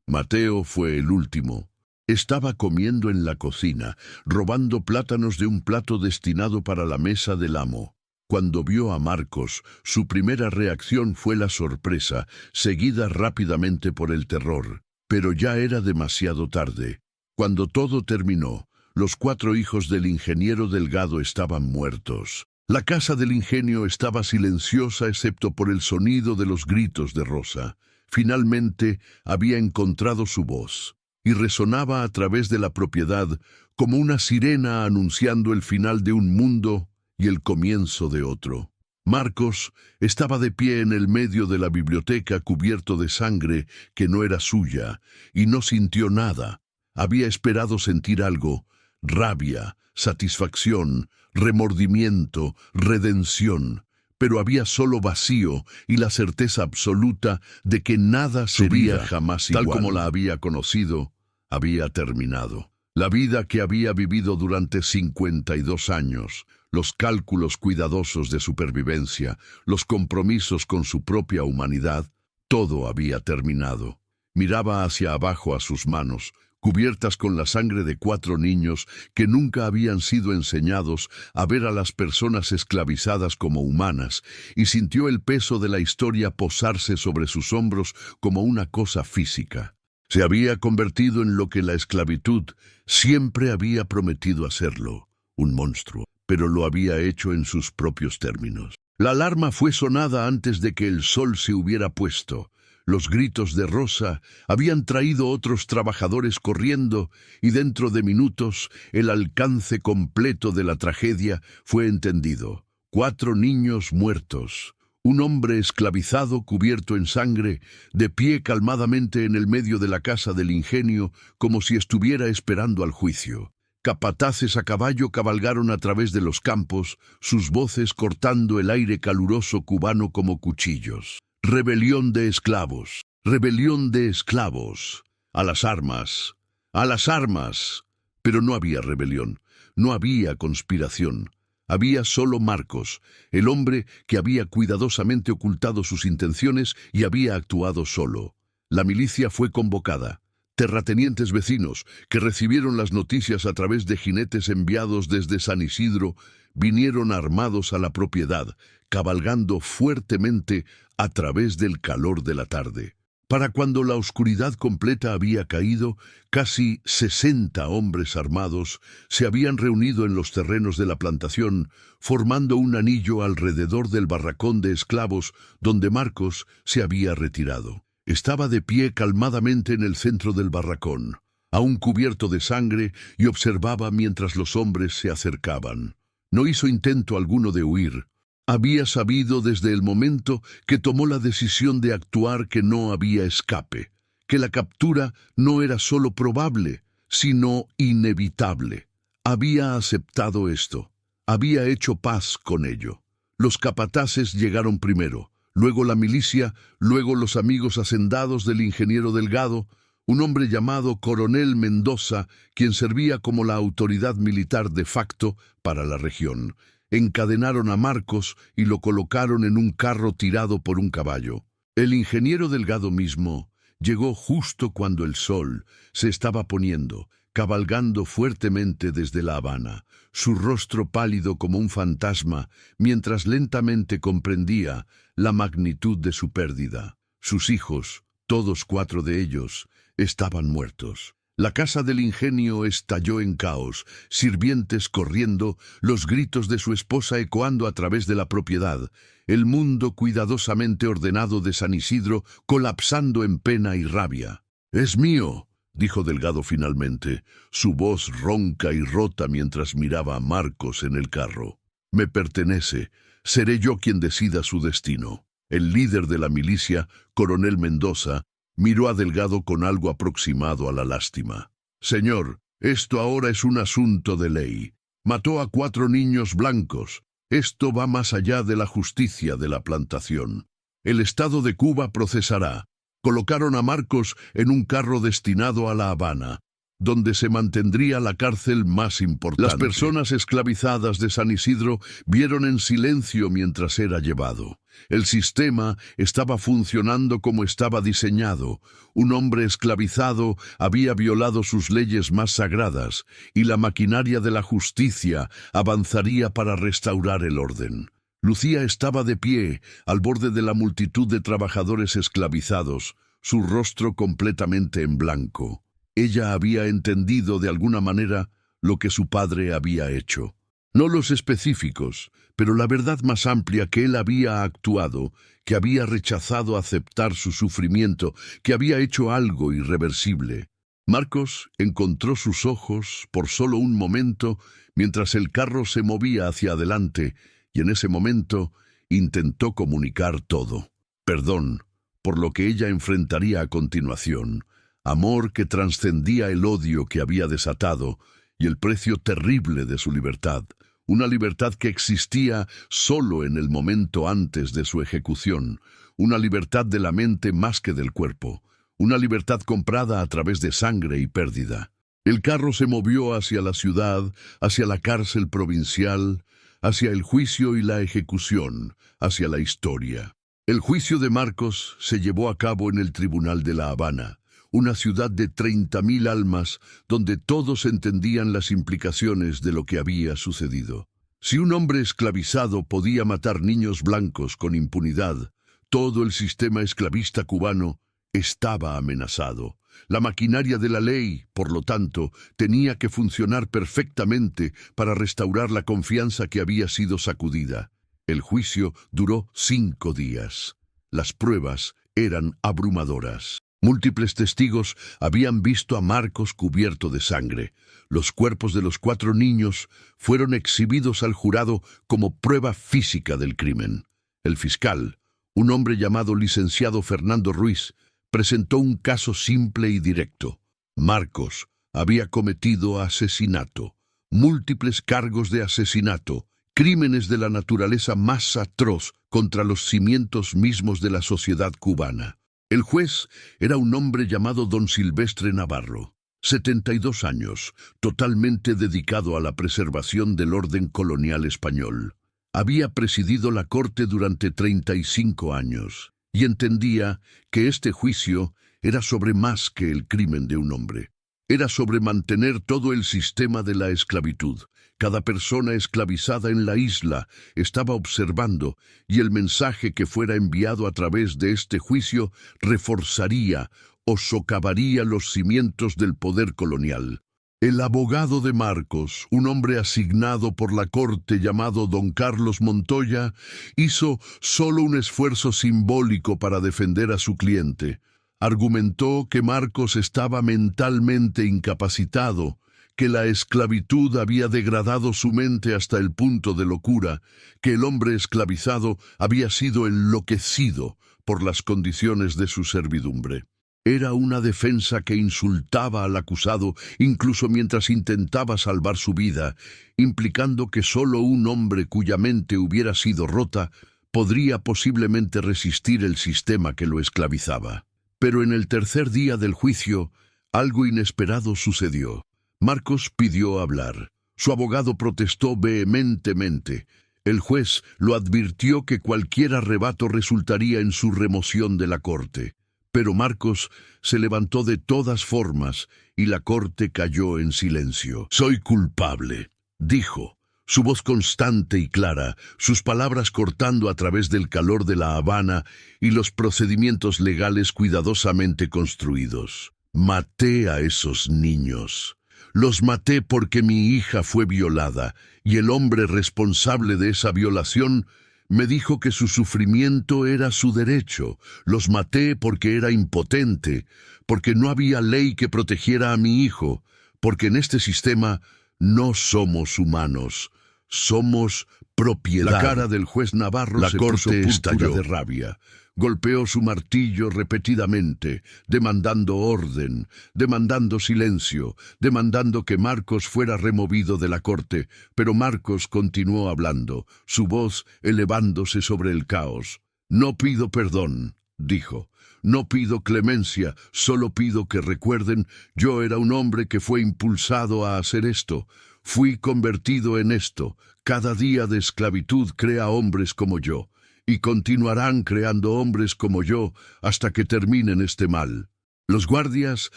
Mateo fue el último. Estaba comiendo en la cocina, robando plátanos de un plato destinado para la mesa del amo. Cuando vio a Marcos, su primera reacción fue la sorpresa, seguida rápidamente por el terror. Pero ya era demasiado tarde. Cuando todo terminó, los 4 hijos del ingeniero Delgado estaban muertos. La casa del ingenio estaba silenciosa excepto por el sonido de los gritos de Rosa. Finalmente había encontrado su voz, y resonaba a través de la propiedad como una sirena anunciando el final de un mundo y el comienzo de otro. Marcos estaba de pie en el medio de la biblioteca cubierto de sangre que no era suya, y no sintió nada. Había esperado sentir algo: rabia, satisfacción, remordimiento, redención. Pero había solo vacío y la certeza absoluta de que nada sería jamás igual. Tal como la había conocido, había terminado. La vida que había vivido durante 52 años, los cálculos cuidadosos de supervivencia, los compromisos con su propia humanidad, todo había terminado. Miraba hacia abajo a sus manos, cubiertas con la sangre de 4 niños que nunca habían sido enseñados a ver a las personas esclavizadas como humanas, y sintió el peso de la historia posarse sobre sus hombros como una cosa física. Se había convertido en lo que la esclavitud siempre había prometido hacerlo, un monstruo, pero lo había hecho en sus propios términos. La alarma fue sonada antes de que el sol se hubiera puesto. Los gritos de Rosa habían traído otros trabajadores corriendo y dentro de minutos el alcance completo de la tragedia fue entendido. 4 niños muertos. Un hombre esclavizado, cubierto en sangre, de pie calmadamente en el medio de la casa del ingenio, como si estuviera esperando al juicio. Capataces a caballo cabalgaron a través de los campos, sus voces cortando el aire caluroso cubano como cuchillos. Rebelión de esclavos, rebelión de esclavos. A las armas, a las armas. Pero no había rebelión, no había conspiración. Había solo Marcos, el hombre que había cuidadosamente ocultado sus intenciones y había actuado solo. La milicia fue convocada. Terratenientes vecinos, que recibieron las noticias a través de jinetes enviados desde San Isidro, vinieron armados a la propiedad, cabalgando fuertemente a través del calor de la tarde. Para cuando la oscuridad completa había caído, casi 60 hombres armados se habían reunido en los terrenos de la plantación, formando un anillo alrededor del barracón de esclavos donde Marcos se había retirado. Estaba de pie calmadamente en el centro del barracón, aún cubierto de sangre, y observaba mientras los hombres se acercaban. No hizo intento alguno de huir. Había sabido desde el momento que tomó la decisión de actuar que no había escape, que la captura no era solo probable, sino inevitable. Había aceptado esto, había hecho paz con ello. Los capataces llegaron primero, luego la milicia, luego los amigos hacendados del ingeniero Delgado, un hombre llamado Coronel Mendoza, quien servía como la autoridad militar de facto para la región. Encadenaron a Marcos y lo colocaron en un carro tirado por un caballo. El ingeniero Delgado mismo llegó justo cuando el sol se estaba poniendo, cabalgando fuertemente desde La Habana, su rostro pálido como un fantasma, mientras lentamente comprendía la magnitud de su pérdida. Sus hijos, todos 4 de ellos, estaban muertos. La casa del ingenio estalló en caos, sirvientes corriendo, los gritos de su esposa ecoando a través de la propiedad, el mundo cuidadosamente ordenado de San Isidro colapsando en pena y rabia. «Es mío», dijo Delgado finalmente, su voz ronca y rota mientras miraba a Marcos en el carro. «Me pertenece, seré yo quien decida su destino». El líder de la milicia, Coronel Mendoza, miró a Delgado con algo aproximado a la lástima. «Señor, esto ahora es un asunto de ley. Mató a 4 niños blancos. Esto va más allá de la justicia de la plantación. El Estado de Cuba procesará. Colocaron a Marcos en un carro destinado a La Habana, donde se mantendría la cárcel más importante. Las personas esclavizadas de San Isidro vieron en silencio mientras era llevado. El sistema estaba funcionando como estaba diseñado. Un hombre esclavizado había violado sus leyes más sagradas y la maquinaria de la justicia avanzaría para restaurar el orden. Lucía estaba de pie, al borde de la multitud de trabajadores esclavizados, su rostro completamente en blanco. Ella había entendido de alguna manera lo que su padre había hecho. No los específicos, pero la verdad más amplia: que él había actuado, que había rechazado aceptar su sufrimiento, que había hecho algo irreversible. Marcos encontró sus ojos por solo un momento mientras el carro se movía hacia adelante, y en ese momento intentó comunicar todo. Perdón por lo que ella enfrentaría a continuación, amor que trascendía el odio que había desatado y el precio terrible de su libertad, una libertad que existía solo en el momento antes de su ejecución, una libertad de la mente más que del cuerpo, una libertad comprada a través de sangre y pérdida. El carro se movió hacia la ciudad, hacia la cárcel provincial, hacia el juicio y la ejecución, hacia la historia. El juicio de Marcos se llevó a cabo en el Tribunal de La Habana, una ciudad de 30.000 almas donde todos entendían las implicaciones de lo que había sucedido. Si un hombre esclavizado podía matar niños blancos con impunidad, todo el sistema esclavista cubano estaba amenazado. La maquinaria de la ley, por lo tanto, tenía que funcionar perfectamente para restaurar la confianza que había sido sacudida. El juicio duró 5 días. Las pruebas eran abrumadoras. Múltiples testigos habían visto a Marcos cubierto de sangre. Los cuerpos de los 4 niños fueron exhibidos al jurado como prueba física del crimen. El fiscal, un hombre llamado licenciado Fernando Ruiz, presentó un caso simple y directo. Marcos había cometido asesinato, múltiples cargos de asesinato, crímenes de la naturaleza más atroz contra los cimientos mismos de la sociedad cubana. El juez era un hombre llamado don Silvestre Navarro, 72 años, totalmente dedicado a la preservación del orden colonial español. Había presidido la corte durante 35 años y entendía que este juicio era sobre más que el crimen de un hombre. Era sobre mantener todo el sistema de la esclavitud. Cada persona esclavizada en la isla estaba observando y el mensaje que fuera enviado a través de este juicio reforzaría o socavaría los cimientos del poder colonial. El abogado de Marcos, un hombre asignado por la corte llamado don Carlos Montoya, hizo solo un esfuerzo simbólico para defender a su cliente. Argumentó que Marcos estaba mentalmente incapacitado, que la esclavitud había degradado su mente hasta el punto de locura, que el hombre esclavizado había sido enloquecido por las condiciones de su servidumbre. Era una defensa que insultaba al acusado incluso mientras intentaba salvar su vida, implicando que solo un hombre cuya mente hubiera sido rota podría posiblemente resistir el sistema que lo esclavizaba. Pero en el tercer día del juicio, algo inesperado sucedió. Marcos pidió hablar. Su abogado protestó vehementemente. El juez lo advirtió que cualquier arrebato resultaría en su remoción de la corte. Pero Marcos se levantó de todas formas y la corte cayó en silencio. «Soy culpable», dijo, su voz constante y clara, sus palabras cortando a través del calor de La Habana y los procedimientos legales cuidadosamente construidos. «Maté a esos niños. Los maté porque mi hija fue violada y el hombre responsable de esa violación me dijo que su sufrimiento era su derecho. Los maté porque era impotente, porque no había ley que protegiera a mi hijo, porque en este sistema no somos humanos, somos propiedad». La cara del juez Navarro se puso púrpura de rabia. Golpeó su martillo repetidamente, demandando orden, demandando silencio, demandando que Marcos fuera removido de la corte, pero Marcos continuó hablando, su voz elevándose sobre el caos. «No pido perdón», dijo. «No pido clemencia, solo pido que recuerden, yo era un hombre que fue impulsado a hacer esto. Fui convertido en esto. Cada día de esclavitud crea hombres como yo. Y continuarán creando hombres como yo hasta que terminen este mal». Los guardias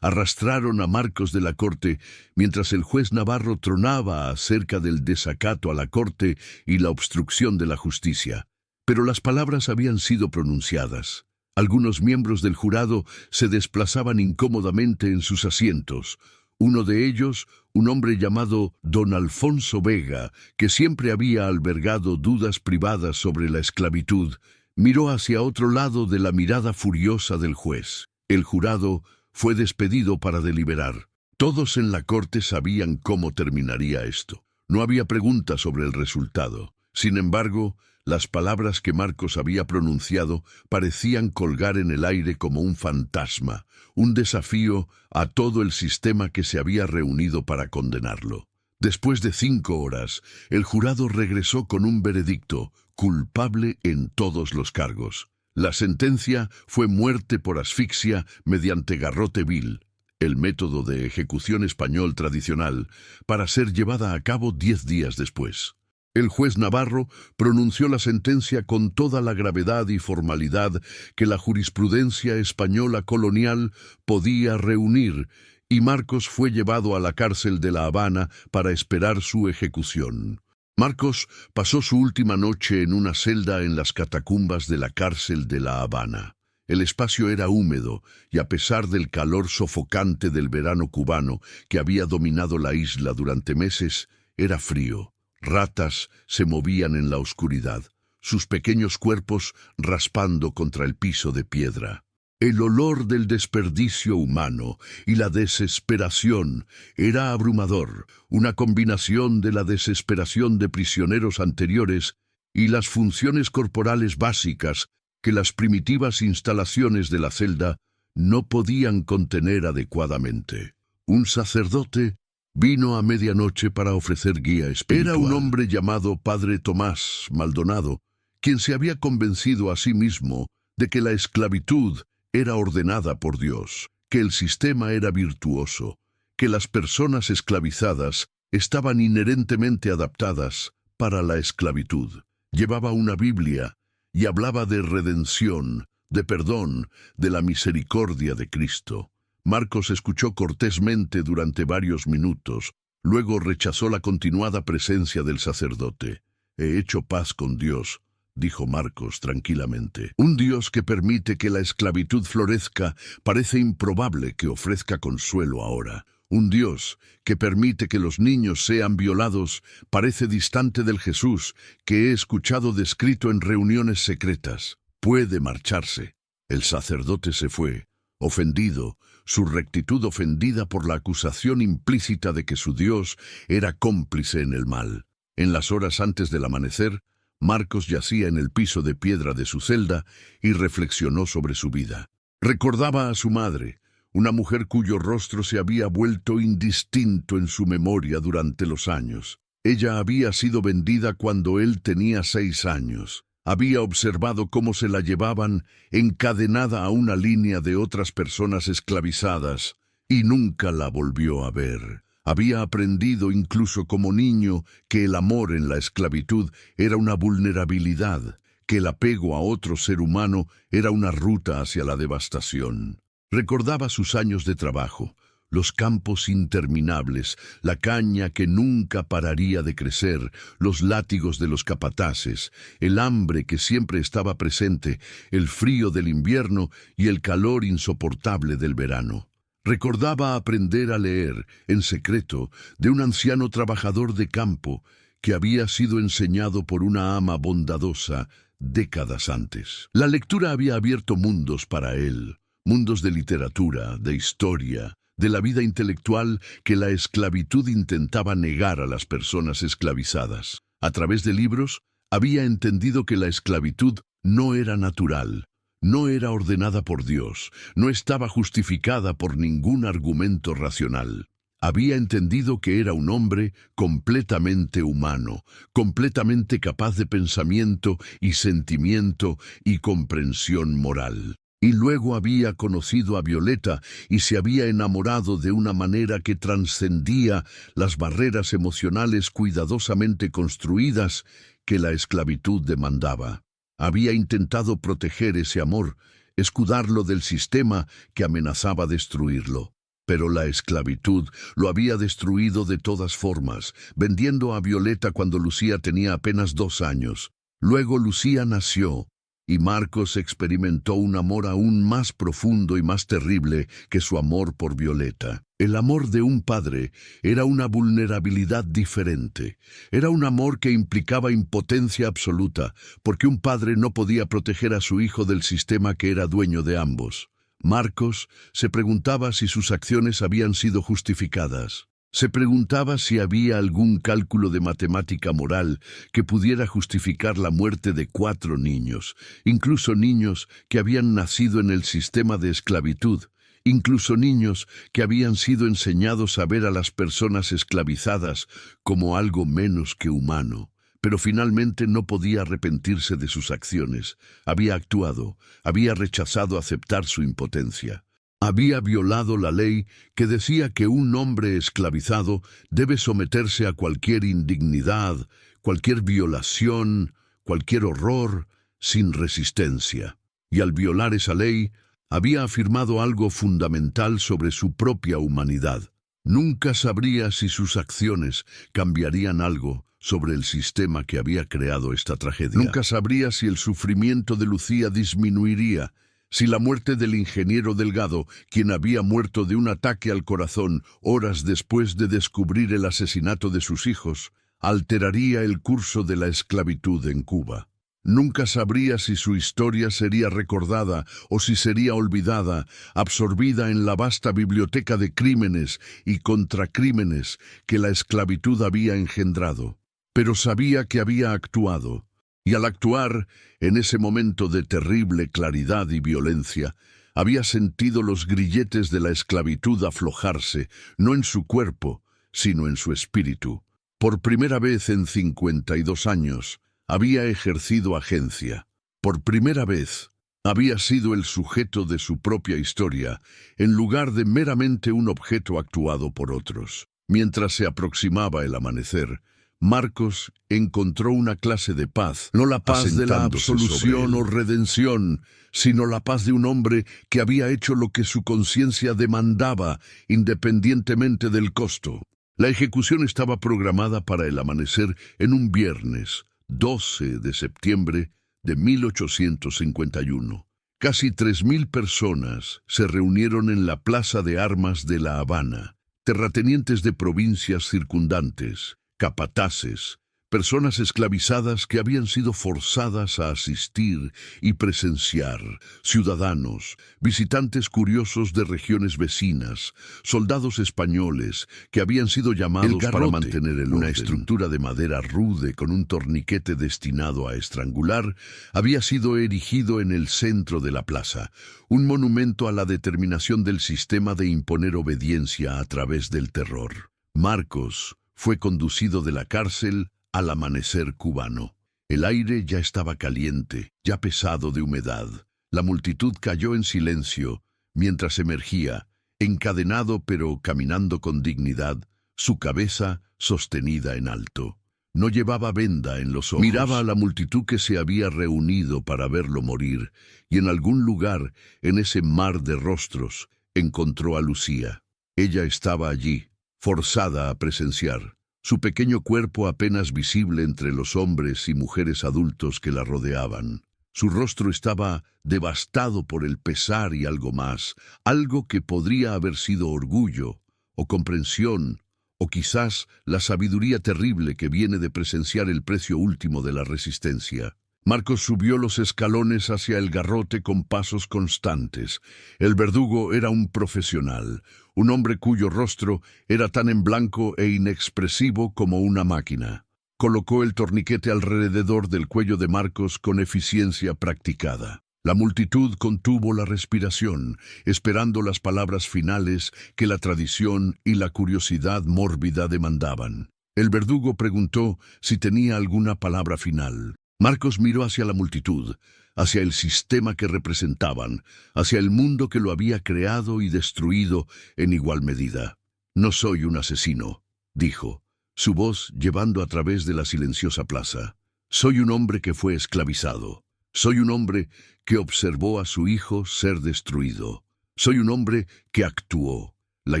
arrastraron a Marcos de la corte mientras el juez Navarro tronaba acerca del desacato a la corte y la obstrucción de la justicia. Pero las palabras habían sido pronunciadas. Algunos miembros del jurado se desplazaban incómodamente en sus asientos. Uno de ellos, un hombre llamado don Alfonso Vega, que siempre había albergado dudas privadas sobre la esclavitud, miró hacia otro lado de la mirada furiosa del juez. El jurado fue despedido para deliberar. Todos en la corte sabían cómo terminaría esto. No había preguntas sobre el resultado. Sin embargo, las palabras que Marcos había pronunciado parecían colgar en el aire como un fantasma, un desafío a todo el sistema que se había reunido para condenarlo. Después de 5 horas, el jurado regresó con un veredicto: culpable en todos los cargos. La sentencia fue muerte por asfixia mediante garrote vil, el método de ejecución español tradicional, para ser llevada a cabo 10 días después. El juez Navarro pronunció la sentencia con toda la gravedad y formalidad que la jurisprudencia española colonial podía reunir, y Marcos fue llevado a la cárcel de La Habana para esperar su ejecución. Marcos pasó su última noche en una celda en las catacumbas de la cárcel de La Habana. El espacio era húmedo y a pesar del calor sofocante del verano cubano que había dominado la isla durante meses, era frío. Ratas se movían en la oscuridad, sus pequeños cuerpos raspando contra el piso de piedra. El olor del desperdicio humano y la desesperación era abrumador, una combinación de la desesperación de prisioneros anteriores y las funciones corporales básicas que las primitivas instalaciones de la celda no podían contener adecuadamente. Un sacerdote vino a medianoche para ofrecer guía espiritual. Era un hombre llamado Padre Tomás Maldonado, quien se había convencido a sí mismo de que la esclavitud era ordenada por Dios, que el sistema era virtuoso, que las personas esclavizadas estaban inherentemente adaptadas para la esclavitud. Llevaba una Biblia y hablaba de redención, de perdón, de la misericordia de Cristo. Marcos escuchó cortésmente durante varios minutos, luego rechazó la continuada presencia del sacerdote. «He hecho paz con Dios», dijo Marcos tranquilamente. Un Dios que permite que la esclavitud florezca parece improbable que ofrezca consuelo ahora. Un Dios que permite que los niños sean violados parece distante del Jesús que he escuchado descrito en reuniones secretas. Puede marcharse. El sacerdote se fue, ofendido, su rectitud ofendida por la acusación implícita de que su Dios era cómplice en el mal. En las horas antes del amanecer, Marcos yacía en el piso de piedra de su celda y reflexionó sobre su vida. Recordaba a su madre, una mujer cuyo rostro se había vuelto indistinto en su memoria durante los años. Ella había sido vendida cuando él tenía 6 años. Había observado cómo se la llevaban encadenada a una línea de otras personas esclavizadas y nunca la volvió a ver. Había aprendido incluso como niño que el amor en la esclavitud era una vulnerabilidad, que el apego a otro ser humano era una ruta hacia la devastación. Recordaba sus años de trabajo, los campos interminables, la caña que nunca pararía de crecer, los látigos de los capataces, el hambre que siempre estaba presente, el frío del invierno y el calor insoportable del verano. Recordaba aprender a leer, en secreto, de un anciano trabajador de campo que había sido enseñado por una ama bondadosa décadas antes. La lectura había abierto mundos para él. Mundos de literatura, de historia, de la vida intelectual que la esclavitud intentaba negar a las personas esclavizadas. A través de libros, había entendido que la esclavitud no era natural, no era ordenada por Dios, no estaba justificada por ningún argumento racional. Había entendido que era un hombre completamente humano, completamente capaz de pensamiento y sentimiento y comprensión moral. Y luego había conocido a Violeta y se había enamorado de una manera que trascendía las barreras emocionales cuidadosamente construidas que la esclavitud demandaba. Había intentado proteger ese amor, escudarlo del sistema que amenazaba destruirlo. Pero la esclavitud lo había destruido de todas formas, vendiendo a Violeta cuando Lucía tenía apenas 2 años. Luego Lucía nació, y Marcos experimentó un amor aún más profundo y más terrible que su amor por Violeta. El amor de un padre era una vulnerabilidad diferente. Era un amor que implicaba impotencia absoluta, porque un padre no podía proteger a su hijo del sistema que era dueño de ambos. Marcos se preguntaba si sus acciones habían sido justificadas. Se preguntaba si había algún cálculo de matemática moral que pudiera justificar la muerte de 4 niños, incluso niños que habían nacido en el sistema de esclavitud, incluso niños que habían sido enseñados a ver a las personas esclavizadas como algo menos que humano. Pero finalmente no podía arrepentirse de sus acciones. Había actuado, había rechazado aceptar su impotencia. Había violado la ley que decía que un hombre esclavizado debe someterse a cualquier indignidad, cualquier violación, cualquier horror, sin resistencia. Y al violar esa ley, había afirmado algo fundamental sobre su propia humanidad. Nunca sabría si sus acciones cambiarían algo sobre el sistema que había creado esta tragedia. Nunca sabría si el sufrimiento de Lucía disminuiría, Si la muerte del ingeniero Delgado, quien había muerto de un ataque al corazón horas después de descubrir el asesinato de sus hijos, alteraría el curso de la esclavitud en Cuba. Nunca sabría si su historia sería recordada o si sería olvidada, absorbida en la vasta biblioteca de crímenes y contracrímenes que la esclavitud había engendrado. Pero sabía que había actuado. Y al actuar, en ese momento de terrible claridad y violencia, había sentido los grilletes de la esclavitud aflojarse, no en su cuerpo, sino en su espíritu. Por primera vez en 52 años, había ejercido agencia. Por primera vez, había sido el sujeto de su propia historia, en lugar de meramente un objeto actuado por otros. Mientras se aproximaba el amanecer, Marcos encontró una clase de paz, no la paz de la absolución o redención, sino la paz de un hombre que había hecho lo que su conciencia demandaba, independientemente del costo. La ejecución estaba programada para el amanecer en un viernes, 12 de septiembre de 1851. Casi 3.000 personas se reunieron en la Plaza de Armas de La Habana, terratenientes de provincias circundantes, capataces, personas esclavizadas que habían sido forzadas a asistir y presenciar, ciudadanos, visitantes curiosos de regiones vecinas, soldados españoles que habían sido llamados para mantener el orden. Una estructura de madera rude con un torniquete destinado a estrangular había sido erigido en el centro de la plaza, un monumento a la determinación del sistema de imponer obediencia a través del terror. Marcos fue conducido de la cárcel al amanecer cubano. El aire ya estaba caliente, ya pesado de humedad. La multitud cayó en silencio mientras emergía, encadenado pero caminando con dignidad, su cabeza sostenida en alto. No llevaba venda en los ojos. Miraba a la multitud que se había reunido para verlo morir, y en algún lugar, en ese mar de rostros, encontró a Lucía. Ella estaba allí, forzada a presenciar. Su pequeño cuerpo apenas visible entre los hombres y mujeres adultos que la rodeaban. Su rostro estaba devastado por el pesar y algo más, algo que podría haber sido orgullo, o comprensión, o quizás la sabiduría terrible que viene de presenciar el precio último de la resistencia. Marcos subió los escalones hacia el garrote con pasos constantes. El verdugo era un profesional, un hombre cuyo rostro era tan en blanco e inexpresivo como una máquina. Colocó el torniquete alrededor del cuello de Marcos con eficiencia practicada. La multitud contuvo la respiración, esperando las palabras finales que la tradición y la curiosidad mórbida demandaban. El verdugo preguntó si tenía alguna palabra final. Marcos miró hacia la multitud, hacia el sistema que representaban, hacia el mundo que lo había creado y destruido en igual medida. «No soy un asesino», dijo, su voz llevando a través de la silenciosa plaza. «Soy un hombre que fue esclavizado. Soy un hombre que observó a su hijo ser destruido. Soy un hombre que actuó. La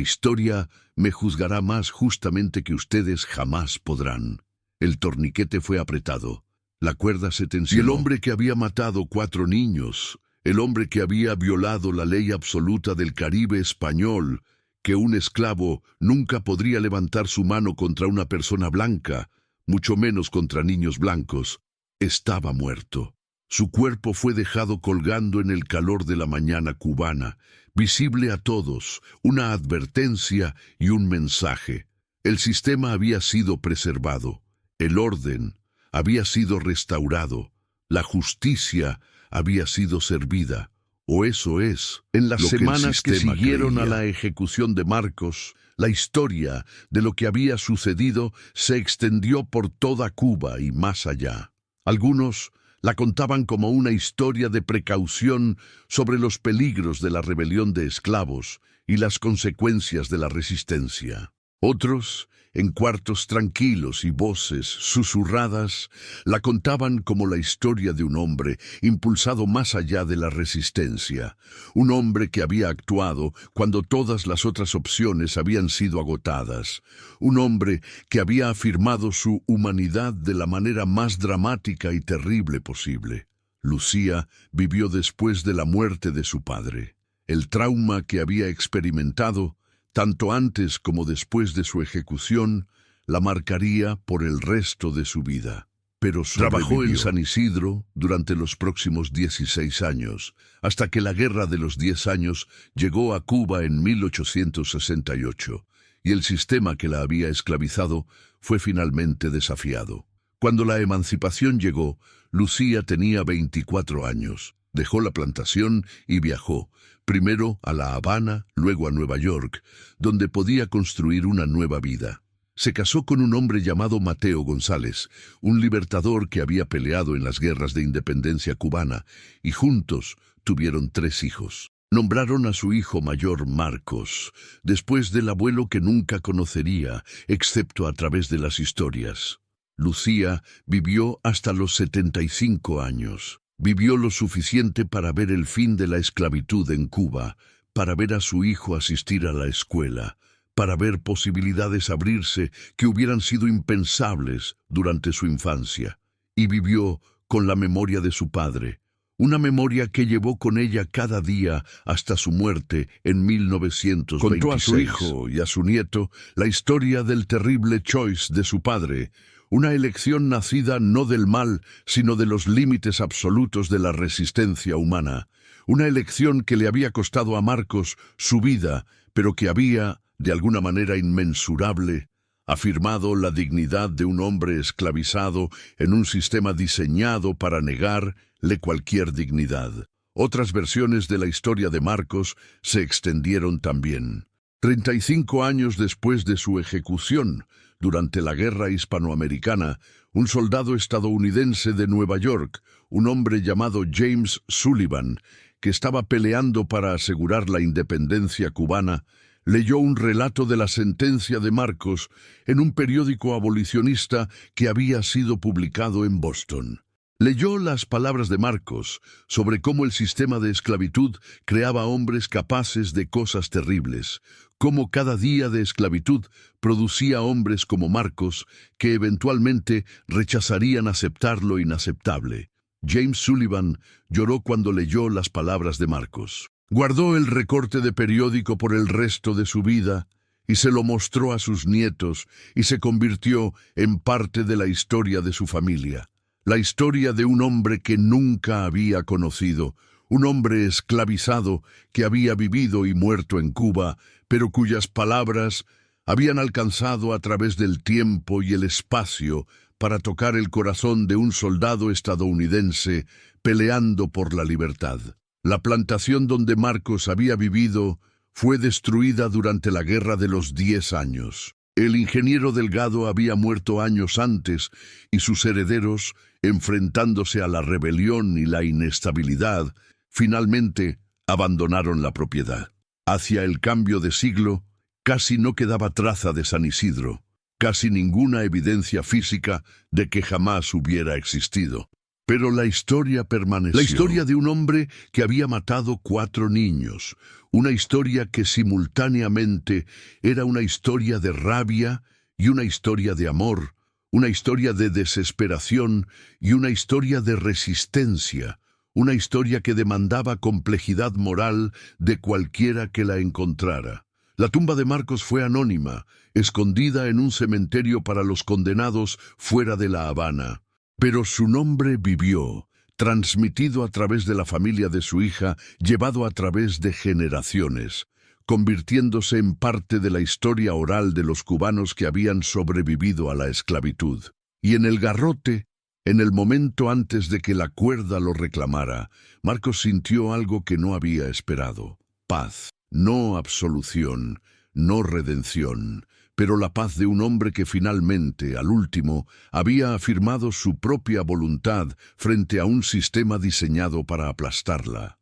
historia me juzgará más justamente que ustedes jamás podrán». El torniquete fue apretado. La cuerda se tensionó. Y el hombre que había matado 4 niños, el hombre que había violado la ley absoluta del Caribe español, que un esclavo nunca podría levantar su mano contra una persona blanca, mucho menos contra niños blancos, estaba muerto. Su cuerpo fue dejado colgando en el calor de la mañana cubana, visible a todos, una advertencia y un mensaje. El sistema había sido preservado, el orden había sido restaurado, la justicia había sido servida, o eso es. En las semanas que siguieron a la ejecución de Marcos, la historia de lo que había sucedido se extendió por toda Cuba y más allá. Algunos la contaban como una historia de precaución sobre los peligros de la rebelión de esclavos y las consecuencias de la resistencia. Otros, en cuartos tranquilos y voces susurradas, la contaban como la historia de un hombre impulsado más allá de la resistencia, un hombre que había actuado cuando todas las otras opciones habían sido agotadas, un hombre que había afirmado su humanidad de la manera más dramática y terrible posible. Lucía vivió después de la muerte de su padre. El trauma que había experimentado, tanto antes como después de su ejecución, la marcaría por el resto de su vida. Pero trabajó en San Isidro durante los próximos 16 años, hasta que la Guerra de los 10 años llegó a Cuba en 1868, y el sistema que la había esclavizado fue finalmente desafiado. Cuando la emancipación llegó, Lucía tenía 24 años. Dejó la plantación y viajó, primero a La Habana, luego a Nueva York, donde podía construir una nueva vida. Se casó con un hombre llamado Mateo González, un libertador que había peleado en las guerras de independencia cubana, y juntos tuvieron 3 hijos. Nombraron a su hijo mayor Marcos, después del abuelo que nunca conocería, excepto a través de las historias. Lucía vivió hasta los 75 años. Vivió lo suficiente para ver el fin de la esclavitud en Cuba, para ver a su hijo asistir a la escuela, para ver posibilidades abrirse que hubieran sido impensables durante su infancia. Y vivió con la memoria de su padre, una memoria que llevó con ella cada día hasta su muerte en 1926. Contó a su hijo y a su nieto la historia del terrible choice de su padre, una elección nacida no del mal, sino de los límites absolutos de la resistencia humana. Una elección que le había costado a Marcos su vida, pero que había, de alguna manera inmensurable, afirmado la dignidad de un hombre esclavizado en un sistema diseñado para negarle cualquier dignidad. Otras versiones de la historia de Marcos se extendieron también. 35 años después de su ejecución, durante la Guerra Hispanoamericana, un soldado estadounidense de Nueva York, un hombre llamado James Sullivan, que estaba peleando para asegurar la independencia cubana, leyó un relato de la sentencia de Marcos en un periódico abolicionista que había sido publicado en Boston. Leyó las palabras de Marcos sobre cómo el sistema de esclavitud creaba hombres capaces de cosas terribles, cómo cada día de esclavitud producía hombres como Marcos que eventualmente rechazarían aceptar lo inaceptable. James Sullivan lloró cuando leyó las palabras de Marcos. Guardó el recorte de periódico por el resto de su vida y se lo mostró a sus nietos y se convirtió en parte de la historia de su familia. La historia de un hombre que nunca había conocido, un hombre esclavizado que había vivido y muerto en Cuba, pero cuyas palabras habían alcanzado a través del tiempo y el espacio para tocar el corazón de un soldado estadounidense peleando por la libertad. La plantación donde Marcos había vivido fue destruida durante la Guerra de los 10 años. El ingeniero Delgado había muerto años antes y sus herederos, enfrentándose a la rebelión y la inestabilidad, finalmente abandonaron la propiedad. Hacia el cambio de siglo, casi no quedaba traza de San Isidro, casi ninguna evidencia física de que jamás hubiera existido. Pero la historia permaneció. La historia de un hombre que había matado 4 niños, una historia que simultáneamente era una historia de rabia y una historia de amor, una historia de desesperación y una historia de resistencia, una historia que demandaba complejidad moral de cualquiera que la encontrara. La tumba de Marcos fue anónima, escondida en un cementerio para los condenados fuera de La Habana. Pero su nombre vivió, transmitido a través de la familia de su hija, llevado a través de generaciones, convirtiéndose en parte de la historia oral de los cubanos que habían sobrevivido a la esclavitud. Y en el garrote, en el momento antes de que la cuerda lo reclamara, Marcos sintió algo que no había esperado: paz, no absolución, no redención, pero la paz de un hombre que finalmente, al último, había afirmado su propia voluntad frente a un sistema diseñado para aplastarla.